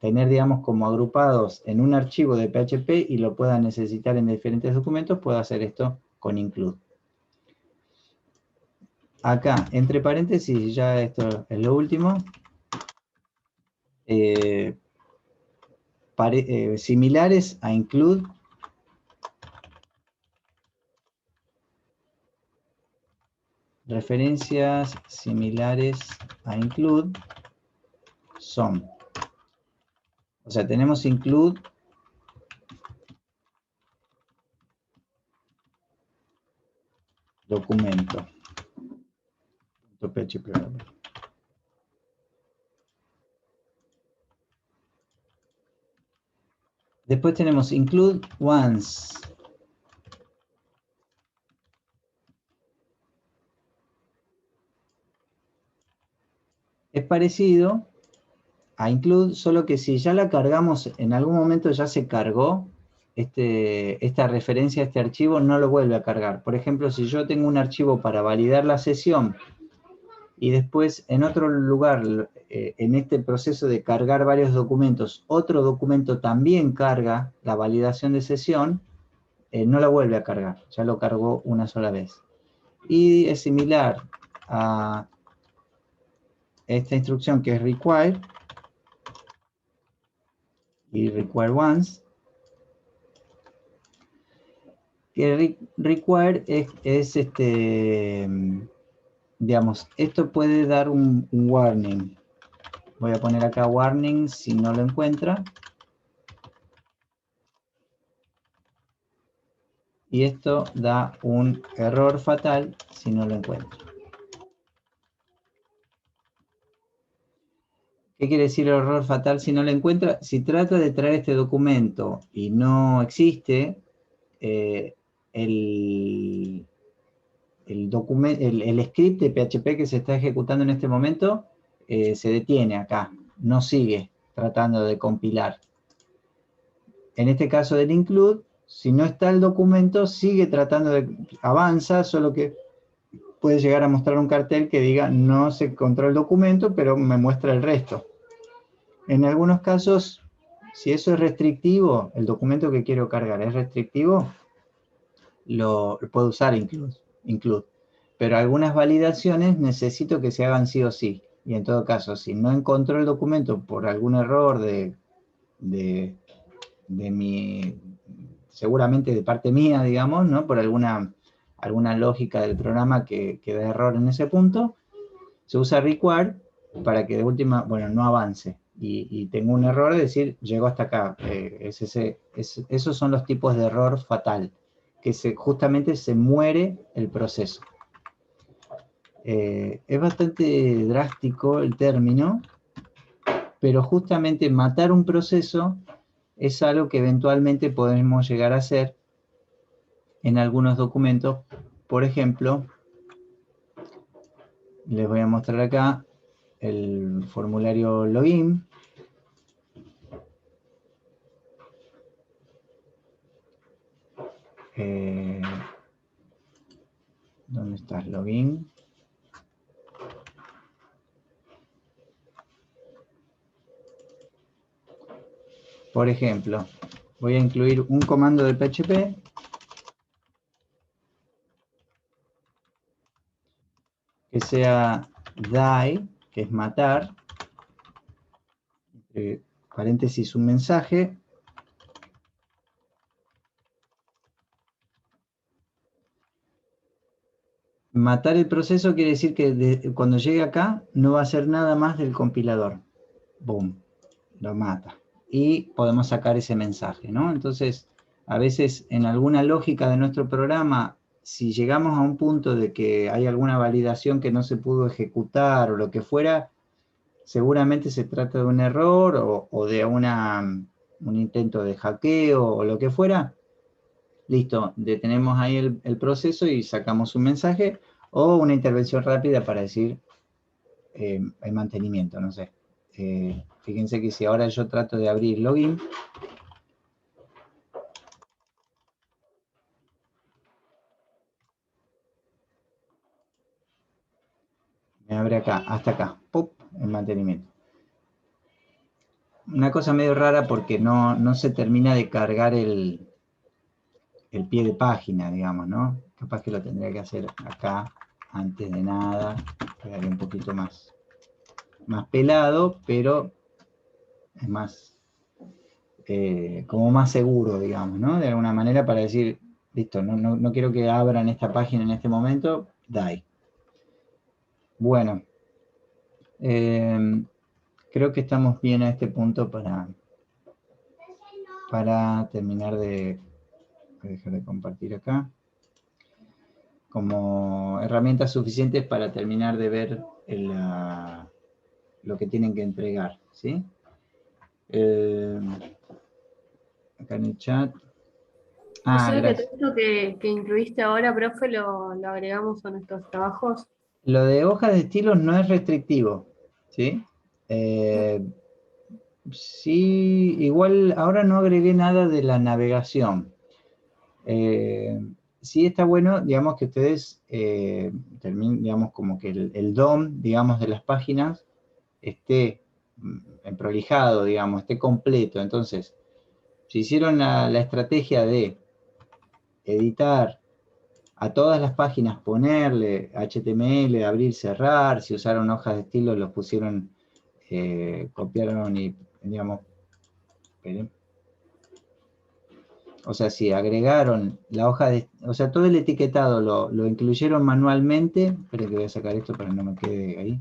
tener, digamos, como agrupados en un archivo de PHP y lo pueda necesitar en diferentes documentos, puedo hacer esto con include. Acá, entre paréntesis, ya esto es lo último. Similares a include referencias similares a include son, o sea, tenemos include documento .php. Después tenemos include once. Es parecido a include, solo que si ya la cargamos, en algún momento ya se cargó esta referencia a este archivo, no lo vuelve a cargar. Por ejemplo, si yo tengo un archivo para validar la sesión y después en otro lugar, en este proceso de cargar varios documentos, otro documento también carga la validación de sesión, no la vuelve a cargar, ya lo cargó una sola vez. Y es similar a esta instrucción que es require, y require once, que require es digamos, esto puede dar un warning. Voy a poner acá warning si no lo encuentra. Y esto da un error fatal si no lo encuentra. ¿Qué quiere decir el error fatal si no lo encuentra? Si trata de traer este documento y no existe, el script de PHP que se está ejecutando en este momento se detiene acá, no sigue tratando de compilar. En este caso del include, si no está el documento, sigue tratando de avanza, solo que puede llegar a mostrar un cartel que diga no se encontró el documento, pero me muestra el resto. En algunos casos, si eso es restrictivo, el documento que quiero cargar es restrictivo, lo puedo usar include. Pero algunas validaciones necesito que se hagan sí o sí. Y en todo caso, si no encontró el documento por algún error seguramente de parte mía, digamos, ¿no? Por alguna lógica del programa que da error en ese punto, se usa require para que de última, bueno, no avance. Y tengo un error de decir, llegó hasta acá. Esos son los tipos de error fatal, que justamente se muere el proceso. Es bastante drástico el término, pero justamente matar un proceso es algo que eventualmente podemos llegar a hacer en algunos documentos. Por ejemplo, les voy a mostrar acá el formulario login. ¿Dónde está el login? Por ejemplo, voy a incluir un comando de PHP que sea die, que es matar, entre paréntesis un mensaje, matar el proceso quiere decir que cuando llegue acá no va a hacer nada más del compilador. Boom, lo mata. Y podemos sacar ese mensaje, ¿no? Entonces, a veces en alguna lógica de nuestro programa, si llegamos a un punto de que hay alguna validación que no se pudo ejecutar o lo que fuera, seguramente se trata de un error o de un intento de hackeo o lo que fuera. Listo, detenemos ahí el proceso y sacamos un mensaje o una intervención rápida para decir el mantenimiento, no sé. Fíjense que si ahora yo trato de abrir login, me abre acá, hasta acá, ¡pop!, el mantenimiento. Una cosa medio rara porque no se termina de cargar el pie de página, digamos, ¿no? Capaz que lo tendría que hacer acá, antes de nada, quedaría un poquito más pelado, pero es más, como más seguro, digamos, ¿no? De alguna manera para decir, listo, no quiero que abran esta página en este momento, die. Bueno, creo que estamos bien a este punto para terminar de... Voy a dejar de compartir acá. Como herramientas suficientes para terminar de ver lo que tienen que entregar, ¿sí? Acá en el chat. O sea que Gracias. todo esto que incluiste ahora, profe, lo agregamos a nuestros trabajos. Lo de hojas de estilos no es restrictivo, ¿sí? Sí, igual ahora no agregué nada de la navegación. Sí está bueno, digamos, que ustedes terminen, digamos, como que el DOM, digamos, de las páginas esté prolijado, digamos, esté completo. Entonces, si hicieron la estrategia de editar a todas las páginas, ponerle HTML, abrir, cerrar, si usaron hojas de estilo, los pusieron, copiaron y, digamos, esperen. O sea, si agregaron la hoja de, o sea, todo el etiquetado lo incluyeron manualmente. Esperen que voy a sacar esto para que no me quede ahí.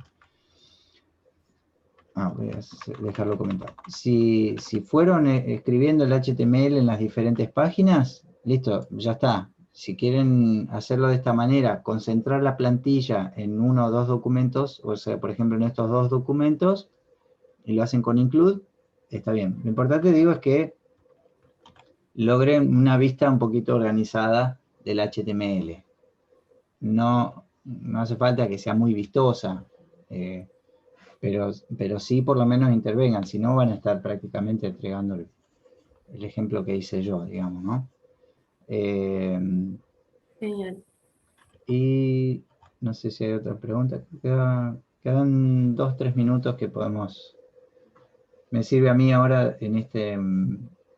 Voy a dejarlo comentado. Si fueron escribiendo el HTML en las diferentes páginas, listo, ya está. Si quieren hacerlo de esta manera, concentrar la plantilla en uno o dos documentos, o sea, por ejemplo, en estos dos documentos, y lo hacen con include, está bien. Lo importante, digo, es que logren una vista un poquito organizada del HTML. No hace falta que sea muy vistosa, pero sí por lo menos intervengan, si no van a estar prácticamente entregando el ejemplo que hice yo, digamos, ¿no? Genial. Y no sé si hay otra pregunta. Quedan 2-3 minutos que podemos... Me sirve a mí ahora en este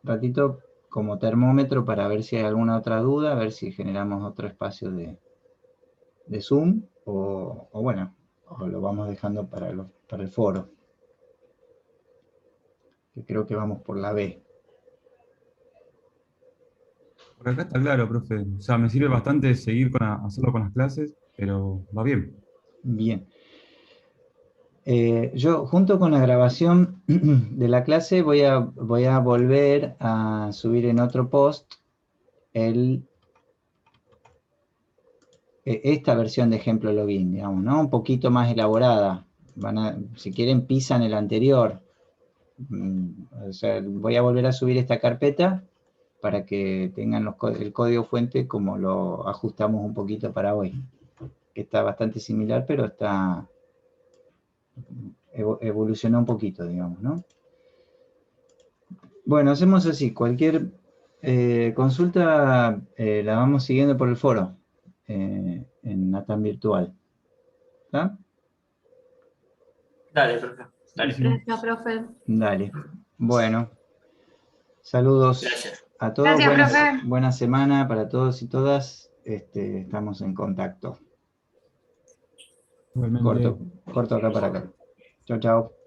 ratito como termómetro para ver si hay alguna otra duda, a ver si generamos otro espacio de Zoom o bueno, o lo vamos dejando para el foro. Que creo que vamos por la B. Por acá está claro, profe. O sea, me sirve bastante seguir hacerlo con las clases, pero va bien. Bien. Yo, junto con la grabación de la clase, voy a volver a subir en otro post esta versión de ejemplo login, digamos, ¿no? Un poquito más elaborada. Si quieren, pisan el anterior. O sea, voy a volver a subir esta carpeta para que tengan el código fuente como lo ajustamos un poquito para hoy. Que está bastante similar, pero evolucionó un poquito, digamos, ¿no? Bueno, hacemos así. Cualquier consulta la vamos siguiendo por el foro en Natam Virtual. ¿Está? Dale, profe. Dale. Gracias, profe. Dale. Bueno, saludos Gracias. a todos. Gracias, profe. Buena semana para todos y todas. Estamos en contacto. Igualmente. Corto acá para acá. Chao, chao.